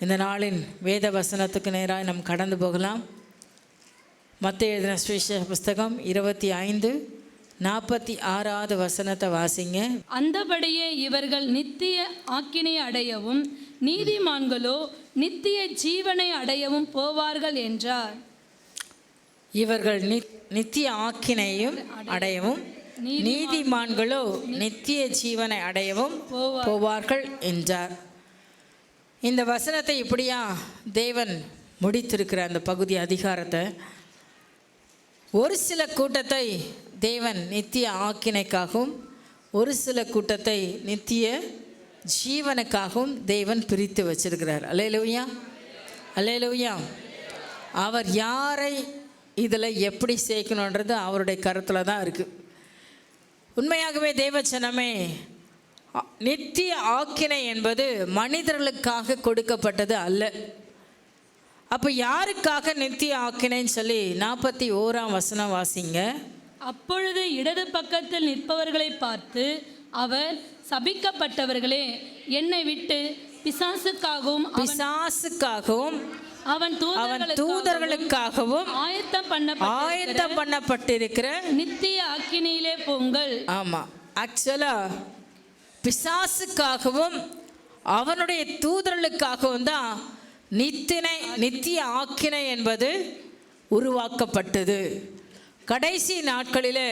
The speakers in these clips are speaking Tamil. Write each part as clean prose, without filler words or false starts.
இந்த நாளின் வேத வசனத்துக்கு நேராக நாம் கடந்து போகலாம். மத்தேயு எழுதின சுவிசேஷ புஸ்தகம் 25:46 வசனத்தை வாசிங்க. அந்தபடியே இவர்கள் நித்திய ஆக்கினை அடையவும் நீதிமான்களோ நித்திய ஜீவனை அடையவும் போவார்கள் என்றார். இவர்கள் நித்திய ஆக்கினையும் அடையவும் நீதிமான்களோ நித்திய ஜீவனை அடையவும் போவார்கள் என்றார். இந்த வசனத்தை இப்படியா தேவன் முடித்திருக்கிற அந்த பகுதி அதிகாரத்தை, ஒரு சில கூட்டத்தை தேவன் நித்திய ஆக்கினைக்காகவும் ஒரு சில கூட்டத்தை நித்திய ஜீவனுக்காகவும் தேவன் பிரித்து வச்சிருக்கிறார். அல்லேலூயா, அல்லேலூயா. அவர் யாரை இதில் எப்படி சேர்க்கணுன்றது அவருடைய கருத்தில் தான் இருக்குது. உண்மையாகவே தேவச்சனமே, நித்திய ஆக்கினை என்பது மனிதர்களுக்காக கொடுக்கப்பட்டது அல்ல. அப்போ யாருக்காக நித்திய ஆக்கினைன்னு சொல்லி 41 வசனம் வாசிங்க. அப்பொழுது இடது பக்கத்தில் நிற்பவர்களை பார்த்து அவர், சபிக்கப்பட்டவர்களே, என்னை விட்டு பிசாசுக்காகவும் அவன் தூதர்களுக்காகவும் ஆயத்தம் பண்ணப்பட்டிருக்கிற நித்திய அக்கினியிலே போங்கள். ஆமாம், ஆக்சுவலாக பிசாசுக்காகவும் அவனுடைய தூதர்களுக்காகவும் தான் நித்திய ஆக்கினை என்பது உருவாக்கப்பட்டது. கடைசி நாட்களில்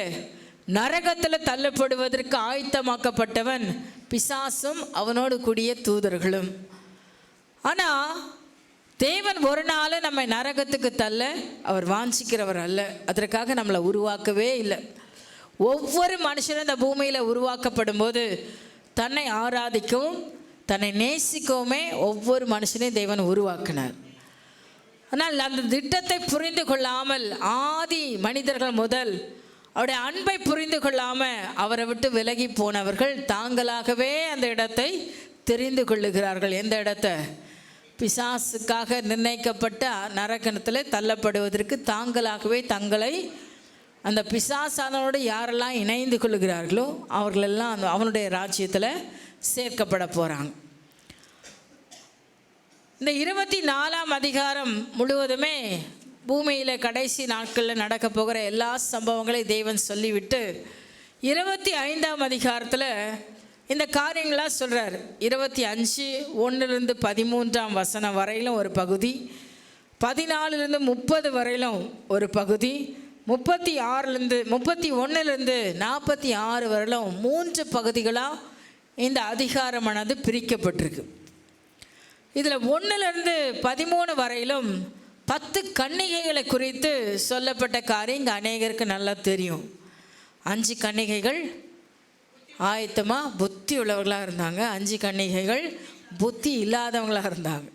நரகத்தில் தள்ளப்படுவதற்கு ஆயத்தமாக்கப்பட்டவன் பிசாசும் அவனோடு கூடிய தூதர்களும். ஆனால் தேவன் ஒரு நாள் நம்மை நரகத்துக்கு தள்ள அவர் வாஞ்சிக்கிறவர் அல்ல. அதற்காக நம்மளை உருவாக்கவே இல்லை. ஒவ்வொரு மனுஷனும் இந்த பூமியில் உருவாக்கப்படும் போது தன்னை ஆராதிக்கவும் தன்னை நேசிக்கவுமே ஒவ்வொரு மனுஷனையும் தேவன் உருவாக்கினார். ஆனால் அந்த திட்டத்தை புரிந்து கொள்ளாமல் ஆதி மனிதர்கள் முதல் அவருடைய அன்பை புரிந்து கொள்ளாமல் அவரை விட்டு விலகி போனவர்கள் தாங்களாகவே அந்த இடத்தை தெரிந்து கொள்ளுகிறார்கள். எந்த இடத்தை? பிசாசுக்காக நிர்ணயிக்கப்பட்ட நரகத்தில் தள்ளப்படுவதற்கு தாங்களாகவே தங்களை அந்த பிசாசானோடு யாரெல்லாம் இணைந்து கொள்ளுகிறார்களோ அவர்களெல்லாம் அவனுடைய ராஜ்யத்தில் சேர்க்கப்பட போகிறாங்க. இந்த 24ஆம் அதிகாரம் முழுவதுமே பூமியில் கடைசி நாட்களில் நடக்க போகிற எல்லா சம்பவங்களையும் தேவன் சொல்லிவிட்டு 25ஆம் அதிகாரத்தில் இந்த காரியங்களாக சொல்கிறார். 25:1-13 வசனம் வரையிலும் ஒரு பகுதி, 14-30 வரையிலும் ஒரு பகுதி, 31-46 வரையிலும் 3 பகுதிகளாக இந்த அதிகாரமானது பிரிக்கப்பட்டிருக்கு. இதில் 1-13 வரையிலும் 10 கன்னிகைகளை குறித்து சொல்லப்பட்ட காரியம் இங்கே அநேகருக்கு நல்லா தெரியும். 5 கன்னிகைகள் ஆயத்தமாக புத்தி உள்ளவர்களாக இருந்தாங்க. 5 கன்னிகைகள் புத்தி இல்லாதவங்களாக இருந்தாங்க.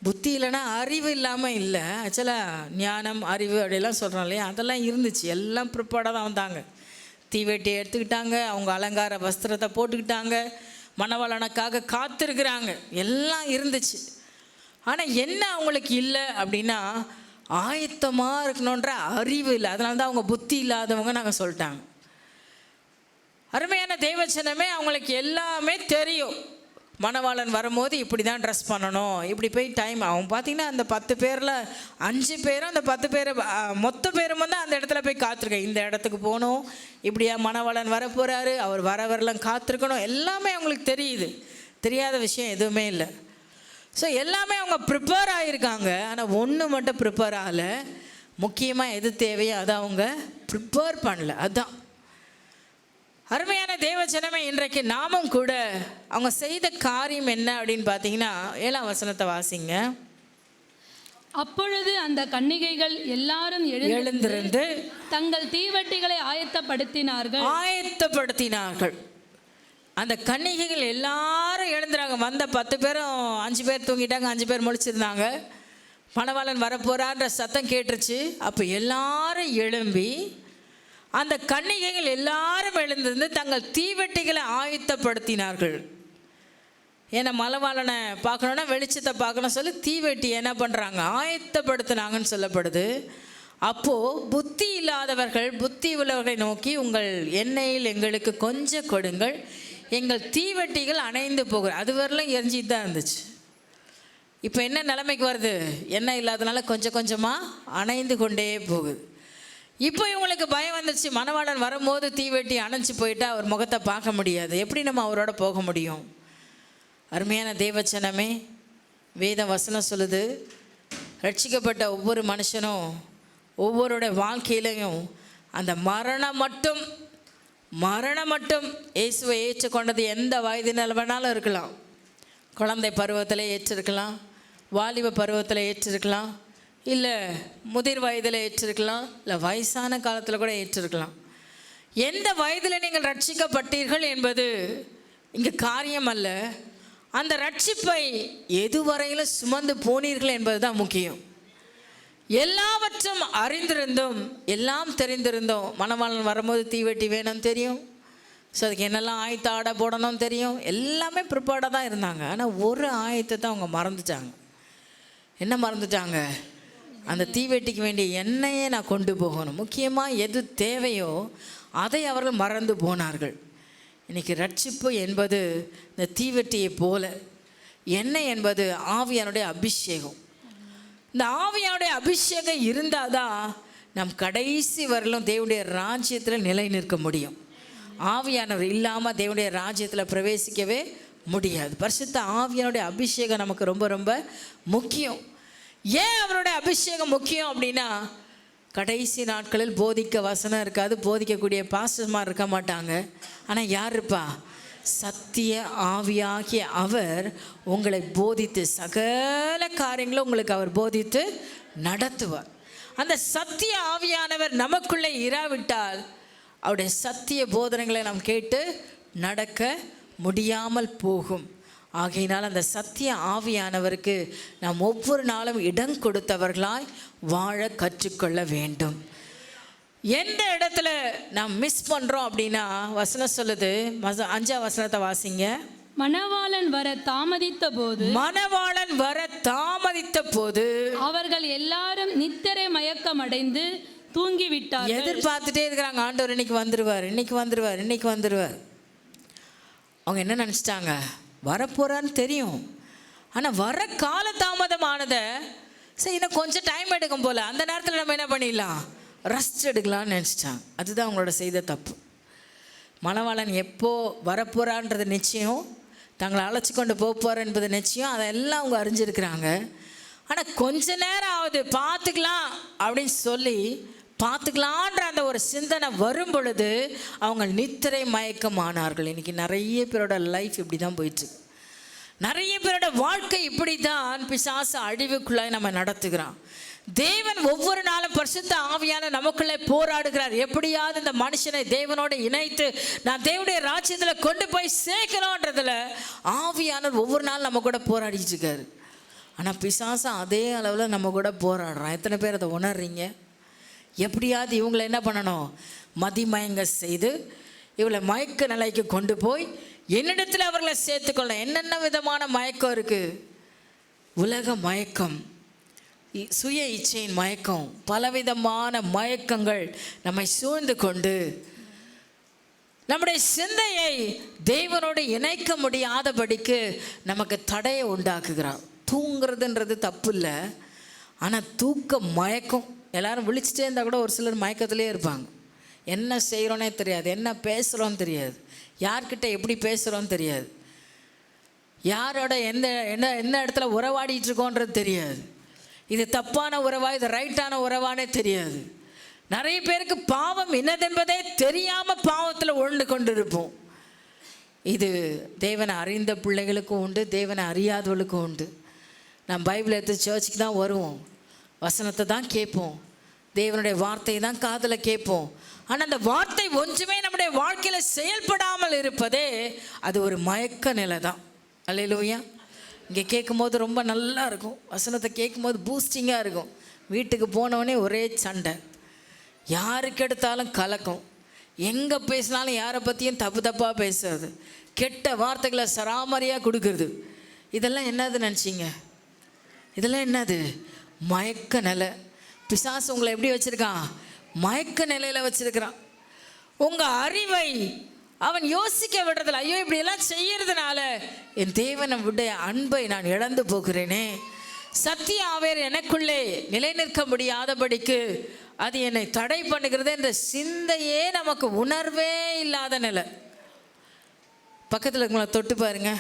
புத்தி இல்லைன்னா அறிவு இல்லாமல் இல்லை. ஆக்சுவலாக ஞானம் அறிவு அப்படிலாம் சொல்கிறோம் இல்லையா, அதெல்லாம் இருந்துச்சு. எல்லாம் ப்ரிப்பேர்டாக தான் வந்தாங்க. தீவெட்டியை எடுத்துக்கிட்டாங்க, அவங்க அலங்கார வஸ்திரத்தை போட்டுக்கிட்டாங்க, மணவாளனுக்காக காத்திருக்கிறாங்க, எல்லாம் இருந்துச்சு. ஆனால் என்ன அவங்களுக்கு இல்லை அப்படின்னா ஆயத்தமாக இருக்கணுன்ற அறிவு இல்லை. அதனால தான் அவங்க புத்தி இல்லாதவங்க நாங்கள் சொல்லிட்டாங்க. அருமையான தேவச்சனமே, அவங்களுக்கு எல்லாமே தெரியும். மணவாளன் வரும்போது இப்படி தான் ட்ரெஸ் பண்ணணும், இப்படி போய் டைம் அவன் பார்த்திங்கன்னா அந்த 10 பேரில் 5 பேரும் அந்த 10 பேரை மொத்த பேரும் வந்து அந்த இடத்துல போய் காத்திருக்கேன். இந்த இடத்துக்கு போகணும், இப்படியா மணவாளன் வர போகிறாரு, அவர் வரலாம் காத்திருக்கணும், எல்லாமே அவங்களுக்கு தெரியுது. தெரியாத விஷயம் எதுவுமே இல்லை. ஸோ எல்லாமே அவங்க ப்ரிப்பேர் ஆகியிருக்காங்க. ஆனால் ஒன்று மட்டும் ப்ரிப்பேர் ஆகலை. முக்கியமாக எது தேவையோ அதை அவங்க ப்ரிப்பேர் பண்ணல. அதுதான் அருமையான தேவஜனமே. இன்றைக்கு நாமும் கூட அவங்க செய்த காரியம் என்ன அப்படின்னு பார்த்தீங்கன்னா 7ஆம் வசனத்தை வாசிங்க. அப்பொழுது அந்த கன்னிகைகள் எல்லாரும் எழுந்திருந்து தங்கள் தீவட்டிகளை ஆயத்தப்படுத்தினார்கள். அந்த கன்னிகைகள் எல்லாரும் எழுந்துறாங்க. வந்த 10 பேரும் 5 பேர் தூங்கிட்டாங்க, 5 பேர் முழிச்சிருந்தாங்க. மணவாளன் வரப்போறான்ற சத்தம் கேட்டுருச்சு. அப்போ எல்லாரும் எழும்பி அந்த கன்னிகைகள் எல்லாரும் எழுந்திருந்து தங்கள் தீவெட்டிகளை ஆயத்தப்படுத்தினார்கள். ஏன்னா மணவாளனை பார்க்கணுன்னா வெளிச்சத்தை பார்க்கணும் சொல்லி தீவெட்டி என்ன பண்ணுறாங்க, ஆயத்தப்படுத்தினாங்கன்னு சொல்லப்படுது. அப்போது புத்தி இல்லாதவர்கள் புத்தி உள்ளவர்களை நோக்கி, உங்கள் எண்ணெயில் எங்களுக்கு கொஞ்சம் கொடுங்கள், எங்கள் தீவெட்டிகள் அணைந்து போகிற அது வரலாம் எரிஞ்சிட்டு தான் இருந்துச்சு. இப்போ என்ன நிலைமைக்கு வருது? எண்ணெய் இல்லாதனால கொஞ்சம் கொஞ்சமாக அணைந்து கொண்டே போகுது. இப்போ இவங்களுக்கு பயம் வந்துருச்சு. மணவாளன் வரும்போது தீவெட்டி அணைஞ்சு போயிட்டா அவர் முகத்தை பார்க்க முடியாது. எப்படி நம்ம அவரோட போக முடியும்? அருமையான தேவச்சனமே, வேத வசனம் சொல்லுது, ரட்சிக்கப்பட்ட ஒவ்வொரு மனுஷனும் ஒவ்வொருடைய வாழ்க்கையிலையும் அந்த மரணம் மட்டும் இயேசுவை ஏற்றுக்கொண்டது எந்த வயதினால் வேணாலும் இருக்கலாம். குழந்தை பருவத்தில் ஏற்றிருக்கலாம், வாலிப பருவத்தில் ஏற்றிருக்கலாம், இல்லை முதிர் வயதில் ஏற்றிருக்கலாம், இல்லை வயசான காலத்தில் கூட ஏற்றிருக்கலாம். எந்த வயதில் நீங்கள் ரட்சிக்கப்பட்டீர்கள் என்பது இங்கே காரியம் அல்ல. அந்த ரட்சிப்பை எதுவரையிலும் சுமந்து போனீர்கள் என்பது தான் முக்கியம். எல்லாவற்றும் அறிந்திருந்தோம், எல்லாம் தெரிந்திருந்தோம். மணவாளன் வரும்போது தீவெட்டி வேணும் தெரியும், ஸோ அதுக்கு என்னெல்லாம் ஆயத்த ஆடை போடணும் தெரியும், எல்லாமே ப்ரிப்பேர்டாக தான் இருந்தாங்க. ஆனால் ஒரு ஆயத்தை அவங்க மறந்துட்டாங்க. என்ன மறந்துட்டாங்க? அந்த தீவெட்டிக்கு வேண்டிய எண்ணெயை நான் கொண்டு போகணும். முக்கியமாக எது தேவையோ அதை அவர்கள் மறந்து போனார்கள். இன்றைக்கி ரட்சிப்பு என்பது இந்த தீவெட்டியை போல, எண்ணெய் என்பது ஆவியானுடைய அபிஷேகம். இந்த ஆவியானுடைய அபிஷேகம் இருந்தால் தான் நம் கடைசி வரலும் தேவனுடைய ராஜ்யத்தில் நிலை நிற்க முடியும். ஆவியானவர் இல்லாமல் தேவனுடைய ராஜ்யத்தில் பிரவேசிக்கவே முடியாது. பரிசுத்த ஆவியானுடைய அபிஷேகம் நமக்கு ரொம்ப ரொம்ப முக்கியம். ஏன் அவருடைய அபிஷேகம் முக்கியம் அப்படின்னா, கடைசி நாட்களில் போதிக்க வசனம் இருக்காது, போதிக்கக்கூடிய பாஸ்டர்மார் இருக்க மாட்டாங்க. ஆனால் யார் இருப்பா? சத்திய ஆவியாகிய அவர் உங்களை போதித்து சகல காரியங்களும் உங்களுக்கு அவர் போதித்து நடத்துவார். அந்த சத்திய ஆவியானவர் நமக்குள்ளே இராவிட்டால் அவருடைய சத்திய போதனைகளை நாம் கேட்டு நடக்க முடியாமல் போகும். ஆகையினால் அந்த சத்திய ஆவியானவருக்கு நாம் ஒவ்வொரு நாளும் இடம் கொடுத்தவர்களாய் வாழ கற்றுக்கொள்ள வேண்டும். எந்த இடத்துல நாம் மிஸ் பண்ணுறோம் அப்படின்னா, வசனம் சொல்லுது, 5ஆம் வசனத்தை வாசிங்க. மணவாளன் வர தாமதித்த போது அவர்கள் எல்லாரும் நித்திரை மயக்கம் அடைந்து தூங்கிவிட்டார்கள். எதிர்பார்த்துட்டே இருக்கிறாங்க, ஆண்டவர் இன்னைக்கு வந்துருவார். அவங்க என்ன நினச்சிட்டாங்க? வரப்போறான்னு தெரியும், ஆனால் வர கால தாமதமானதை சரி இன்னும் கொஞ்சம் டைம் எடுக்கும் போல், அந்த நேரத்தில் நம்ம என்ன பண்ணிடலாம், ரெஸ்ட் எடுக்கலாம்னு நினச்சிட்டாங்க. அதுதான் அவங்களோட செய்த தப்பு. மணவாளன் எப்போ வரப்போறான்றது நிச்சயம், தங்களை அழைச்சி கொண்டு போகிறார் என்பது நிச்சயம், அதெல்லாம் அவங்க அறிஞ்சிருக்கிறாங்க. ஆனால் கொஞ்ச நேரம் ஆகுது, பார்த்துக்கலாம் அப்படின்னு சொல்லி பார்த்துக்கலான்ற அந்த ஒரு சிந்தனை வரும் பொழுது அவங்க நித்திரை மயக்கமானார்கள். இன்றைக்கி நிறைய பேரோட லைஃப் இப்படி தான் போயிட்டுருக்கு. நிறைய பேரோட வாழ்க்கை இப்படி தான் பிசாசு அழிவுக்குள்ளாய் நம்ம நடத்துகிறான். தேவன் ஒவ்வொரு நாளும் பரிசுத்த ஆவியான நமக்குள்ளே போராடுகிறார். எப்படியாவது இந்த மனுஷனை தேவனோடு இணைத்து நான் தேவனுடைய ராஜ்யத்தில் கொண்டு போய் சேர்க்கணுன்றதுல ஆவியானவர் ஒவ்வொரு நாள் நம்ம கூட போராடிட்டு இருக்காரு. ஆனால் பிசாசு அதே அளவில் நம்ம கூட போராடுறான். எத்தனை பேர் அதை உணர்றீங்க? எப்படியாவது இவங்களை என்ன பண்ணணும், மதிமயங்க செய்து இவளை மயக்க நிலைக்கு கொண்டு போய் என்னிடத்தில் அவர்களை சேர்த்துக்கொள்ள. என்னென்ன விதமான மயக்கம் இருக்குது? உலக மயக்கம், சுய இச்சையின் மயக்கம், பலவிதமான மயக்கங்கள் நம்மை சூழ்ந்து கொண்டு நம்முடைய சிந்தையை தேவனோடு இணைக்க முடியாதபடிக்கு நமக்கு தடையை உண்டாக்குகிறான். தூங்குறதுன்றது தப்பு இல்லை, ஆனால் தூக்க மயக்கம். எல்லாரும் விழிச்சிட்டே இருந்தால் கூட ஒரு சிலர் மயக்கத்திலே இருப்பாங்க. என்ன செய்கிறோன்னே தெரியாது, என்ன பேசுகிறோன்னு தெரியாது, யார்கிட்ட எப்படி பேசுகிறோன்னு தெரியாது, யாரோட எந்த இடத்துல உறவாடிட்டு இருக்கோன்றது தெரியாது. இது தப்பான உறவா, இது ரைட்டான உறவானே தெரியாது. நிறைய பேருக்கு பாவம் என்னதென்பதே தெரியாமல் பாவத்தில் உழண்டு கொண்டு இருப்போம். இது தேவனை அறிந்த பிள்ளைகளுக்கும் உண்டு, தேவனை அறியாதவர்களுக்கும் உண்டு. நான் பைபிள் எடுத்து சர்ச்சுக்கு தான் வருவோம், வசனத்தை தான் கேட்போம், தேவனுடைய வார்த்தையை தான் காதில் கேட்போம். ஆனால் அந்த வார்த்தை ஒன்றுமே நம்முடைய வாழ்க்கையில் செயல்படாமல் இருப்பதே அது ஒரு மயக்க நிலை தான். அல்லேலூயா. இங்கே கேட்கும்போது ரொம்ப நல்லா இருக்கும், வசனத்தை கேட்கும்போது பூஸ்டிங்காக இருக்கும். வீட்டுக்கு போனவொடனே ஒரே சண்டை, யாருக்கு எடுத்தாலும் கலக்கம், எங்கே பேசினாலும் யாரை பற்றியும் தப்பாக பேசுறது, கெட்ட வார்த்தைகளை சராமரியாக கொடுக்கறது. இதெல்லாம் என்னது நினச்சிங்க? இதெல்லாம் என்னது? மயக்க நிலை. பிசாசு உங்களை எப்படி வச்சுருக்கான்? மயக்க நிலையில் வச்சுருக்கிறான். உங்கள் அறிவை அவன் யோசிக்க விடுறதில்ல. ஐயோ இப்படியெல்லாம் செய்யறதுனால என் தேவனை விட அன்பை நான் இழந்து போகிறேனே, சத்திய ஆவியார் எனக்குள்ளே நிலை நிற்க முடியாதபடிக்கு அது என்னை தடை பண்ணுகிறது என்ற சிந்தையே நமக்கு உணர்வே இல்லாத நிலை. பக்கத்தில் இருக்கவங்கள தொட்டு பாருங்க,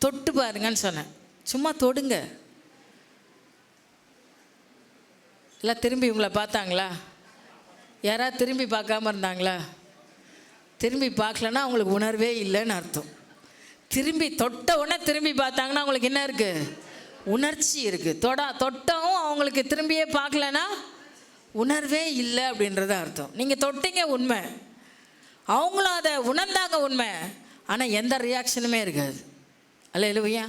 தொட்டு பாருங்கன்னு சொன்னேன். சும்மா தொடுங்க. எல்லாம் திரும்பி உங்களை பார்த்தாங்களா? யாராவது திரும்பி பார்க்காம இருந்தாங்களா? திரும்பி பார்க்கலன்னா அவங்களுக்கு உணர்வே இல்லைன்னு அர்த்தம். திரும்பி தொட்ட உடனே திரும்பி பார்த்தாங்கன்னா அவங்களுக்கு என்ன இருக்குது? உணர்ச்சி இருக்குது. தொட்டவும் அவங்களுக்கு திரும்பியே பார்க்கலன்னா உணர்வே இல்லை அப்படின்றது அர்த்தம். நீங்கள் தொட்டிங்க உண்மை, அவங்களும் அதை உணர்ந்தாங்க உண்மை, ஆனால் எந்த ரியாக்ஷனுமே இருக்காது. அல்லேலூயா.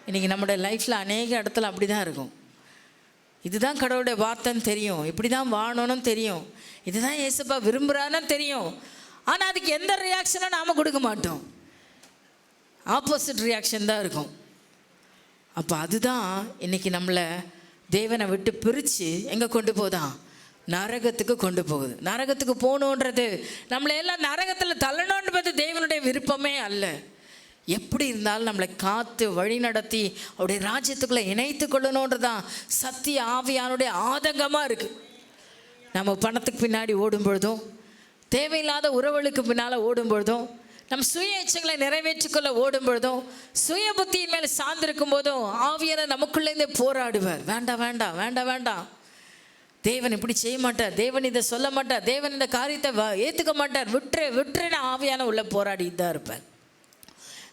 இன்றைக்கி நம்முடைய லைஃப்பில் அநேக இடத்துல அப்படி தான் இருக்கும். இதுதான் கடவுளுடைய வார்த்தைன்னு தெரியும், இப்படி தான் வாழணும்னு தெரியும், இதுதான் ஏசப்பா விரும்புகிறான்னு தெரியும், ஆனால் அதுக்கு எந்த ரியாக்ஷனும் நாம் கொடுக்க மாட்டோம். ஆப்போசிட் ரியாக்ஷன் தான் இருக்கும். அப்போ அதுதான் இன்றைக்கி நம்மளை தேவனை விட்டு பிரித்து எங்கே கொண்டு போதான்? நரகத்துக்கு கொண்டு போகுது. நரகத்துக்கு போகணுன்றது, நம்மளை எல்லாம் நரகத்தில் தள்ளணுன்றது தேவனுடைய விருப்பமே அல்ல. எப்படி இருந்தாலும் நம்மளை காத்து வழி நடத்தி அவருடைய ராஜ்யத்துக்குள்ளே இணைத்து கொள்ளணுன்றதான் சத்திய ஆவியானுடைய ஆதங்கமாக இருக்குது. நம்ம பணத்துக்கு பின்னாடி ஓடும் பொழுதும், தேவையில்லாத உறவுகளுக்கு பின்னால் ஓடும் பொழுதும், நம் சுய இச்சைகளை நிறைவேற்றிக்கொள்ள ஓடும் பொழுதும், சுய புத்தியின் மேலே சார்ந்திருக்கும் போதும் ஆவியான நமக்குள்ளேருந்தே போராடுவார். வேண்டாம் வேண்டாம் வேண்டாம் வேண்டாம், தேவன் இப்படி செய்ய மாட்டார், தேவன் இதை சொல்ல மாட்டார், தேவன் இந்த காரியத்தை ஏற்றுக்க மாட்டார், விட்டுருன்னு ஆவியான உள்ள போராடிட்டு தான் இருப்பார்.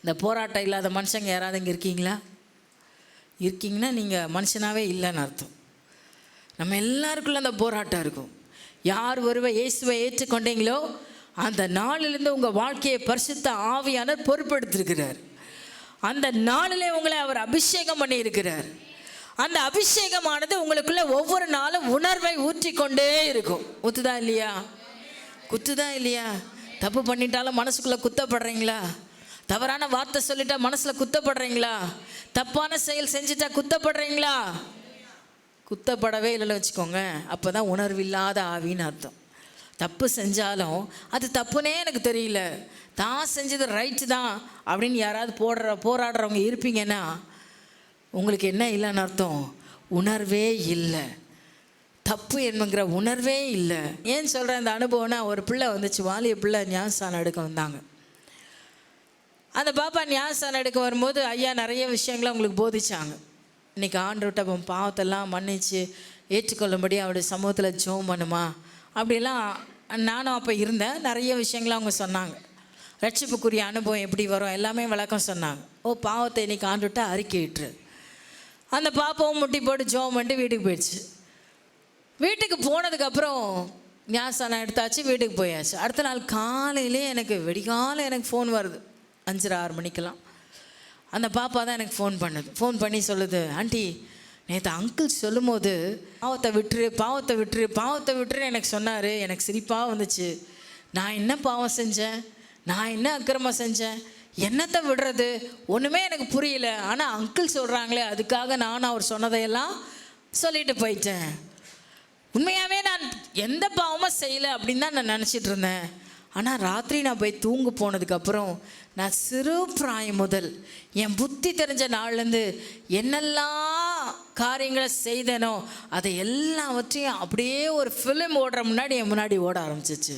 இந்த போராட்டம் இல்லாத மனுஷங்க யாராவது இங்கே இருக்கீங்களா? இருக்கீங்கன்னா நீங்கள் மனுஷனாகவே இல்லைன்னு அர்த்தம். நம்ம எல்லாருக்குள்ள அந்த போராட்டம் இருக்கும். யார் ஒருவ இயேசுவை ஏற்றுக்கொண்டீங்களோ அந்த நாளிலிருந்து உங்கள் வாழ்க்கையை பரிசுத்த ஆவியானவர் பொறுப்பெடுத்திருக்கிறார். அந்த நாளிலே உங்களை அவர் அபிஷேகம் பண்ணியிருக்கிறார். அந்த அபிஷேகமானது உங்களுக்குள்ள ஒவ்வொரு நாளும் உணர்வை ஊற்றிக்கொண்டே இருக்கும். குத்துதா இல்லையா? குத்துதா இல்லையா? தப்பு பண்ணிட்டாலும் மனசுக்குள்ளே குத்தப்படுறீங்களா? தவறான வார்த்தை சொல்லிட்டா மனசில் குத்தப்படுறீங்களா? தப்பான செயல் செஞ்சுட்டா குத்தப்படுறீங்களா? குத்தப்படவே இல்லைன்னு வச்சுக்கோங்க, அப்போ தான் உணர்வில்லாத ஆவின்னு அர்த்தம். தப்பு செஞ்சாலும் அது தப்புனே எனக்கு தெரியல, தான் செஞ்சது ரைட்டு தான் அப்படின்னு யாராவது போராடுறவங்க இருப்பீங்கன்னா உங்களுக்கு என்ன இல்லைன்னு அர்த்தம்? உணர்வே இல்லை, தப்பு என்கிற உணர்வே இல்லை. ஏன் சொல்கிறேன் இந்த அனுபவம்னா, ஒரு பிள்ளை வந்துச்சு, வாலிய பிள்ளை ஞானஸ்தானம் எடுக்க வந்தாங்க. அந்த பாப்பா ஞானஸ்தானம் எடுக்க வரும்போது ஐயா நிறைய விஷயங்களை அவங்களுக்கு போதிச்சாங்க. இன்றைக்கி ஆண்டவர்கிட்ட பாவத்தெல்லாம் மன்னிச்சு ஏற்றுக்கொள்ளும்படி அவருடைய சமூகத்தில் ஜெபம் பண்ணுமா அப்படிலாம் நானும் அப்போ இருந்தேன். நிறைய விஷயங்களை அவங்க சொன்னாங்க. ரட்சிப்புக்குரிய அனுபவம் எப்படி வரும் எல்லாமே விளக்கம் சொன்னாங்க. பாவத்தை இன்றைக்கி ஆண்டவர்கிட்ட அறிக்கையிட்டுரு. அந்த பாப்பாவும் முட்டி போட்டு ஜெபம் பண்ணிட்டு வீட்டுக்கு போயிடுச்சு. வீட்டுக்கு போனதுக்கப்புறம் ஞானஸ்தானம் எடுத்தாச்சு, வீட்டுக்கு போயாச்சு. அடுத்த நாள் காலையிலே எனக்கு விடிகாலம் எனக்கு ஃபோன் வருது, 5:30-6 மணிக்கெல்லாம். அந்த பாப்பா தான் எனக்கு ஃபோன் பண்ணுது. ஃபோன் பண்ணி சொல்லுது, ஆண்டி நேற்று அங்கிள் சொல்லும் போது பாவத்தை விட்டுரு பாவத்தை விட்டுரு பாவத்தை விட்டுரு எனக்கு சொன்னார். எனக்கு சிரிப்பாக வந்துச்சு. நான் என்ன பாவம் செஞ்சேன்? நான் என்ன அக்கிரமம் செஞ்சேன்? என்னத்தை விடுறது? ஒன்றுமே எனக்கு புரியல. ஆனால் அங்கிள் சொல்கிறாங்களே அதுக்காக நான் அவர் சொன்னதையெல்லாம் சொல்லிட்டு போயிட்டேன். உண்மையாகவே நான் எந்த பாவமும் செய்யலை அப்படின்னு தான் நான் நினச்சிட்டு இருந்தேன். ஆனால் ராத்திரி நான் போய் தூங்க போனதுக்கப்புறம் நான் சிறு பிராயம் முதல் என் புத்தி தெரிஞ்ச நாள்லேருந்து என்னெல்லாம் காரியங்களை செய்தனோ அதை எல்லாவற்றையும் அப்படியே ஒரு ஃபிலிம் ஓடுற முன்னாடி என் முன்னாடி ஓட ஆரம்பிச்சிச்சு.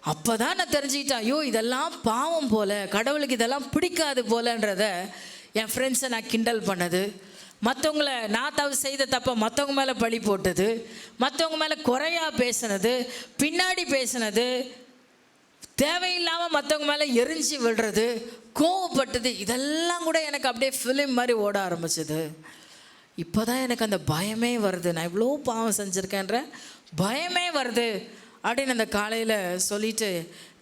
அப்போ தான் நான் தெரிஞ்சுக்கிட்டேன், ஐயோ இதெல்லாம் பாவம் போல், கடவுளுக்கு இதெல்லாம் பிடிக்காது போலன்றத. என் ஃப்ரெண்ட்ஸை நான் கிண்டல் பண்ணது, மற்றவங்கள நான் செய்த தப்பை மற்றவங்க மேலே பழி போட்டது, மற்றவங்க மேலே குறையாக பேசினது, பின்னாடி பேசினது, தேவையில்லாமல் மற்றவங்க மேலே எரிஞ்சு விடுறது, கோவப்பட்டது, இதெல்லாம் கூட எனக்கு அப்படியே ஃபிலிம் மாதிரி ஓட ஆரம்பிச்சது. இப்போ தான் எனக்கு அந்த பயமே வருது, நான் இவ்வளோ பாவம் செஞ்சுருக்கேன்ற பயமே வருது அப்படின்னு அந்த காலையில் சொல்லிவிட்டு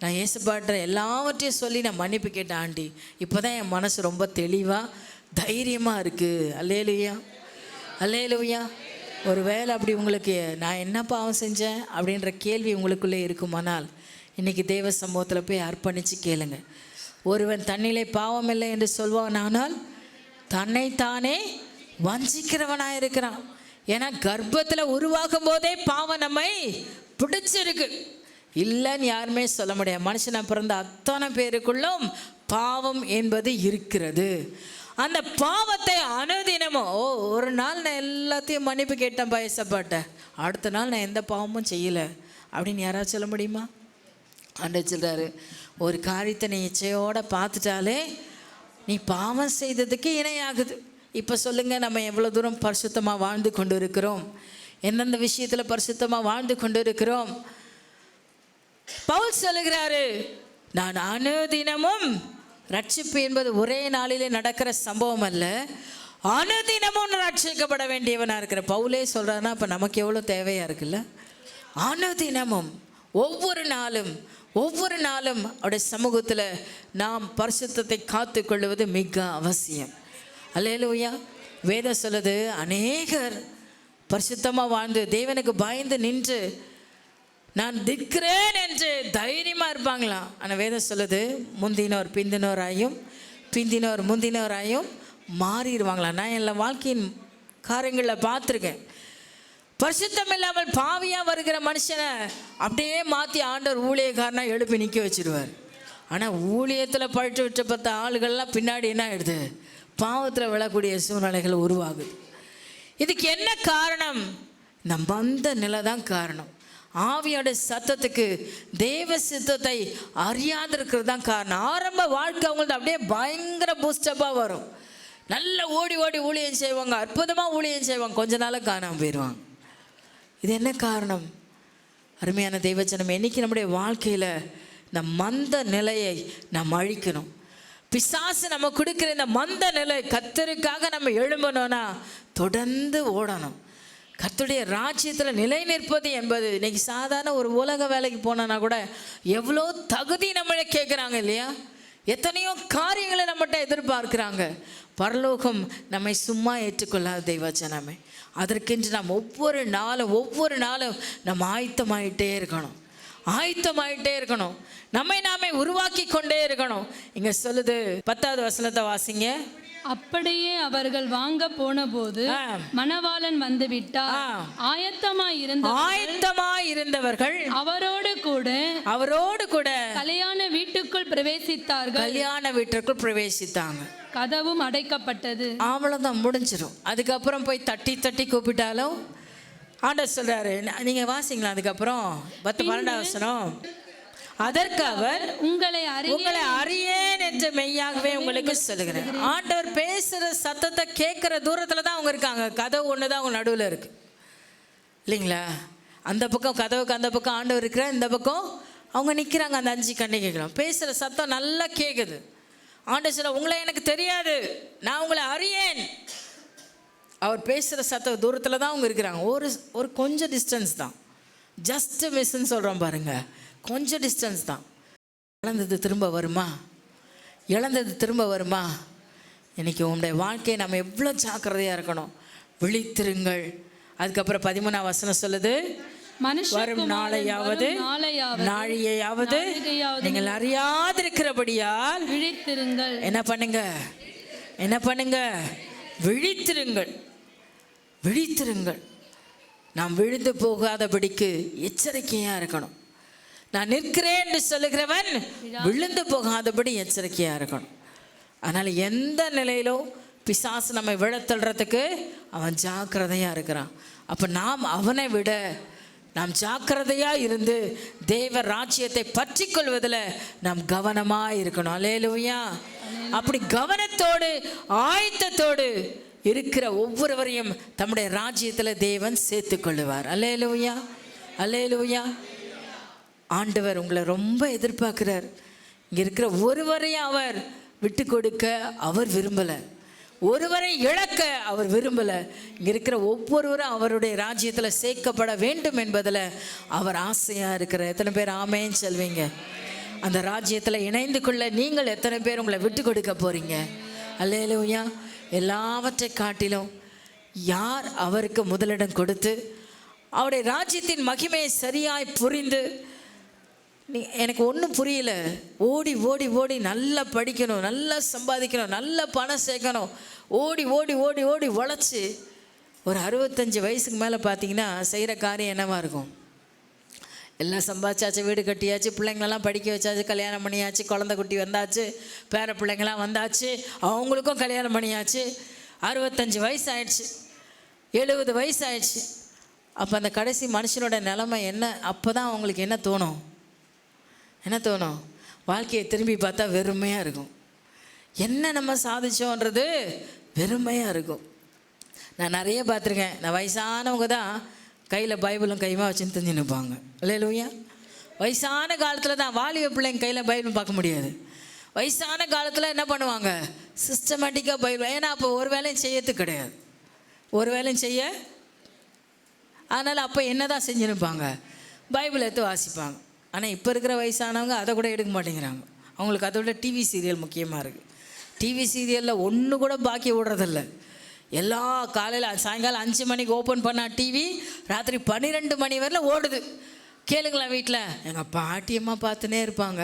நான் ஏசப்பாட்ட எல்லாவற்றையும் சொல்லி நான் மன்னிப்பு கேட்டேன். ஆண்டி இப்போ தான் என் மனசு ரொம்ப தெளிவாக தைரியமாக இருக்குது. அல்லேலூயா அல்லேலூயா. ஒரு வேளை அப்படி உங்களுக்கு நான் என்ன பாவம் செஞ்சேன் அப்படின்ற கேள்வி உங்களுக்குள்ளே இருக்குமானால் இன்றைக்கி தேவ சமூகத்தில் போய் அர்ப்பணித்து கேளுங்க. ஒருவன் தன்னிலே பாவம் இல்லை என்று சொல்வானால் தன்னைத்தானே வஞ்சிக்கிறவனாக இருக்கிறான். ஏன்னா கர்ப்பத்தில் உருவாகும் போதே பாவம் நம்மை பிடிச்சிருக்கு. இல்லைன்னு யாருமே சொல்ல முடியாது. மனுஷனை பிறந்த அத்தனை பேருக்குள்ளும் பாவம் என்பது இருக்கிறது. அந்த பாவத்தை அனுதினமும் ஒரு நாள் நான் எல்லாத்தையும் மன்னிப்பு கேட்டேன் பயசப்பட்டேன், அடுத்த நாள் நான் எந்த பாவமும் செய்யலை அப்படின்னு யாராவது சொல்ல முடியுமா? ஆண்டவர் சொல்கிறாரு, ஒரு காரியத்தை நீ இச்சையோடு பார்த்துட்டாலே நீ பாவம் செய்ததுக்கு இணையாகுது. இப்போ சொல்லுங்கள், நம்ம எவ்வளோ தூரம் பரிசுத்தமாக வாழ்ந்து கொண்டு இருக்கிறோம்? எந்தெந்த விஷயத்தில் பரிசுத்தமாக வாழ்ந்து கொண்டு இருக்கிறோம்? பவுல் சொல்லுகிறாரு, நான் அனுதினமும், ரட்சிப்பு என்பது ஒரே நாளிலே நடக்கிற சம்பவம் அல்ல, அனுதினமும் ரட்சிக்கப்பட வேண்டியவனாக இருக்கிற பவுலே சொல்கிறாருன்னா அப்போ நமக்கு எவ்வளோ தேவையாக இருக்குல்ல? அனுதினமும் ஒவ்வொரு நாளும் அவருடைய சமூகத்தில் நாம் பரிசுத்தத்தை காத்து கொள்வது மிக அவசியம். அல்லேலூயா. வேதம் சொல்லுது, அநேகர் பரிசுத்தமாக வாழ்ந்து தேவனுக்கு பயந்து நின்று நான் திக்கிறேன் என்று தைரியமாக இருப்பாங்களாம். ஆனால் வேதம் சொல்லுது, முந்தினோர் பிந்தினோர் முந்தினோராயும் மாறிடுவாங்களாம். நான் என் வாழ்க்கையின் காரியங்களில் பார்த்துருக்கேன். பரிசுத்தம் இல்லாமல் பாவியாக வருகிற மனுஷனை அப்படியே மாற்றி ஆண்டவர் ஊழியக்காரனாக எழுப்பி நிற்க வச்சிருவார். ஆனால் ஊழியத்தில் பழிட்டு விட்டப்பட்ட ஆளுகள்லாம் பின்னாடி என்ன ஆகிடுது? பாவத்தில் விழக்கூடிய சூழ்நிலைகள் உருவாகுது. இதுக்கு என்ன காரணம்? இந்த மந்த நிலை தான் காரணம். ஆவியோட சத்தத்துக்கு, தேவ சித்தத்தை அறியாதிருக்கிறது தான் காரணம். ஆரம்ப வாழ்க்கை அவங்கள்ட்ட அப்படியே பயங்கர பூஸ்டப்பாக வரும். நல்ல ஓடி ஊழியம் செய்வாங்க, அற்புதமாக ஊழியம் செய்வாங்க, கொஞ்ச நாளாக காணாமல் போயிடுவாங்க. இது என்ன காரணம்? அருமையான தெய்வஜனம், இன்னைக்கு நம்முடைய வாழ்க்கையில் இந்த மந்த நிலையை நாம் அழிக்கணும். பிசாசு நம்ம கொடுக்குற இந்த மந்த நிலை, கர்த்தருக்காக நம்ம எழும்பணும்னா தொடர்ந்து ஓடணும். கர்த்தருடைய ராஜ்யத்தில் நிலை நிற்பது என்பது இன்னைக்கு சாதாரண ஒரு உலக வேலைக்கு போனோன்னா கூட எவ்வளோ தகுதி நம்மளை கேட்குறாங்க இல்லையா? எத்தனையோ காரியங்களை நம்மகிட்ட எதிர்பார்க்குறாங்க. பரலோகம் நம்மை சும்மா ஏற்றுக்கொள்ளாத தெய்வஜனமே. அதற்கென்று நாம் ஒவ்வொரு நாளும் நம்ம ஆயத்தமாயிட்டே இருக்கணும். நம்மை நாமே உருவாக்கி கொண்டே இருக்கணும். இங்கே சொல்லுது, 10வது வசனத்தை வாசிங்க. அப்படியே அவர்கள் வாங்க போன போது மணவாளன் வந்து விட்டார். ஆயத்தமாய் இருந்தவர்கள் அவரோடு கூட கல்யாண வீட்டுக்குள் பிரவேசித்தாங்க. கதவும் அடைக்கப்பட்டது. அவ்வளவுதான், முடிஞ்சிடும். அதுக்கப்புறம் போய் தட்டி கூப்பிட்டாலும் ஆண்டவர் சொல்றாரு, நீங்க வாசிங்களா? அதுக்கப்புறம் 12வது வசனம், அதற்கு அவர் உங்களை அறியேன் என்று மெய்யாகவே உங்களுக்கு சொல்லுகிறேன். ஆண்டவர் பேசுகிற சத்தத்தை கேட்குற தூரத்தில் தான் அவங்க இருக்காங்க. கதவு ஒன்று தான் அவங்க நடுவில் இருக்கு இல்லைங்களா? அந்த பக்கம் கதவுக்கு அந்த பக்கம் ஆண்டவர் இருக்கிற, இந்த பக்கம் அவங்க நிற்கிறாங்க. அந்த 5 கன்னிகைகளும் பேசுகிற சத்தம் நல்லா கேட்குது. ஆண்டவர் சொல்ல, உங்களை எனக்கு தெரியாது, நான் உங்களை அறியேன். அவர் பேசுகிற சத்த தூரத்தில் தான் அவங்க இருக்கிறாங்க. ஒரு கொஞ்சம் டிஸ்டன்ஸ் தான், ஜஸ்ட் மிஸ்ன்னு சொல்கிறோம் பாருங்க, கொஞ்சம் டிஸ்டன்ஸ் தான். இழந்தது திரும்ப வருமா? இன்றைக்கி உங்களுடைய வாழ்க்கையை நம்ம எவ்வளோ ஜாக்கிரதையாக இருக்கணும். விழித்திருங்கள். அதுக்கப்புறம் 13வது வசனம் சொல்லுது, வரும் நாளையாவது நீங்கள் அறியாதிருக்கிறபடியால் விழித்திருங்கள். என்ன பண்ணுங்க? விழித்திருங்கள். நாம் விழுந்து போகாதபடிக்கு எச்சரிக்கையாக இருக்கணும். நான் நிற்கிறேன் என்று சொல்லுகிறவன் விழுந்து போகாதபடி எச்சரிக்கையாக இருக்கணும். அதனால் எந்த நிலையிலும் பிசாசு நம்மை விழத்தள்ளுறதுக்கு அவன் ஜாக்கிரதையாக இருக்கிறான். அப்போ நாம் அவனை விட நாம் ஜாக்கிரதையாக இருந்து தேவ ராஜ்யத்தை பற்றி கொள்வதில் நாம் கவனமாக இருக்கணும். அல்லேலூயா. அப்படி கவனத்தோடு ஆயத்தத்தோடு இருக்கிற ஒவ்வொருவரையும் தம்முடைய ராஜ்யத்தில் தேவன் சேர்த்து கொள்ளுவார். அல்லேலூயா. ஆண்டவர் உங்களை ரொம்ப எதிர்பார்க்கிறார். இங்கே இருக்கிற ஒருவரையும் அவர் விட்டு கொடுக்க அவர் விரும்பலை, ஒருவரை இழக்க அவர் விரும்பலை. இங்கே இருக்கிற ஒவ்வொருவரும் அவருடைய ராஜ்யத்தில் சேர்க்கப்பட வேண்டும் என்பதில் அவர் ஆசையாக இருக்கிறார். எத்தனை பேர் ஆமேன்னு சொல்வீங்க? அந்த ராஜ்யத்தில் இணைந்து கொள்ள நீங்கள் எத்தனை பேர் உங்களை விட்டு கொடுக்க போகிறீங்க? அல்லேலூயா. எல்லாவற்றை காட்டிலும் யார் அவருக்கு முதலிடம் கொடுத்து அவருடைய ராஜ்யத்தின் மகிமையை சரியாய் புரிந்து, எனக்கு ஒன்றும் புரியல, ஓடி நல்லா படிக்கணும், நல்லா சம்பாதிக்கணும், நல்ல பணம் சேர்க்கணும், ஓடி உழைச்சி ஒரு 65 வயசுக்கு மேலே பார்த்தீங்கன்னா செய்கிற காரியம் என்னவாக இருக்கும்? எல்லாம் சம்பாதிச்சாச்சு, வீடு கட்டியாச்சு, பிள்ளைங்களெல்லாம் படிக்க வச்சாச்சு, கல்யாணம் பண்ணியாச்சு, குழந்தை குட்டி வந்தாச்சு, பேர பிள்ளைங்களாம் வந்தாச்சு, அவங்களுக்கும் கல்யாணம் பண்ணியாச்சு. 65 வயசு ஆயிடுச்சு, 70 வயசு ஆயிடுச்சு. அப்போ அந்த கடைசி மனுஷனோட நிலைமை என்ன? அப்போ தான் அவங்களுக்கு என்ன தோணும்? வாழ்க்கையை திரும்பி பார்த்தா வெறுமையாக இருக்கும். என்ன நம்ம சாதிச்சோன்றது வெறுமையாக இருக்கும். நான் நிறைய பார்த்துருக்கேன். நான் வயசானவங்க தான் கையில் பைபிளும் கையுமா வச்சுன்னு தெரிஞ்சு நிற்பாங்க. அல்லேலூயா. வயசான காலத்தில் தான் வாலிப பிள்ளைங்க கையில் பைபிள் பார்க்க முடியாது. வயசான காலத்தில் என்ன பண்ணுவாங்க? சிஸ்டமேட்டிக்காக பைபிள். ஏன்னா அப்போ ஒரு வேலையும் செய்யறதுக்கு கிடையாது, ஒரு வேலையும் செய்ய. அதனால் அப்போ என்ன தான் செஞ்சு நிற்பாங்க? பைபிள் எடுத்து வாசிப்பாங்க. ஆனால் இப்போ இருக்கிற வயசானவங்க அதை கூட எடுக்க மாட்டேங்கிறாங்க. அவங்களுக்கு அதை விட டிவி சீரியல் முக்கியமாக இருக்குது. டிவி சீரியலில் ஒன்று கூட பாக்கி விடுறதில்ல. எல்லா காலையில் சாயங்காலம் 5 மணிக்கு ஓப்பன் பண்ணால் டிவி ராத்திரி 12 மணி வரையில் ஓடுது. கேளுங்களா, வீட்டில் எங்கள் பாட்டியம்மா பார்த்துனே இருப்பாங்க,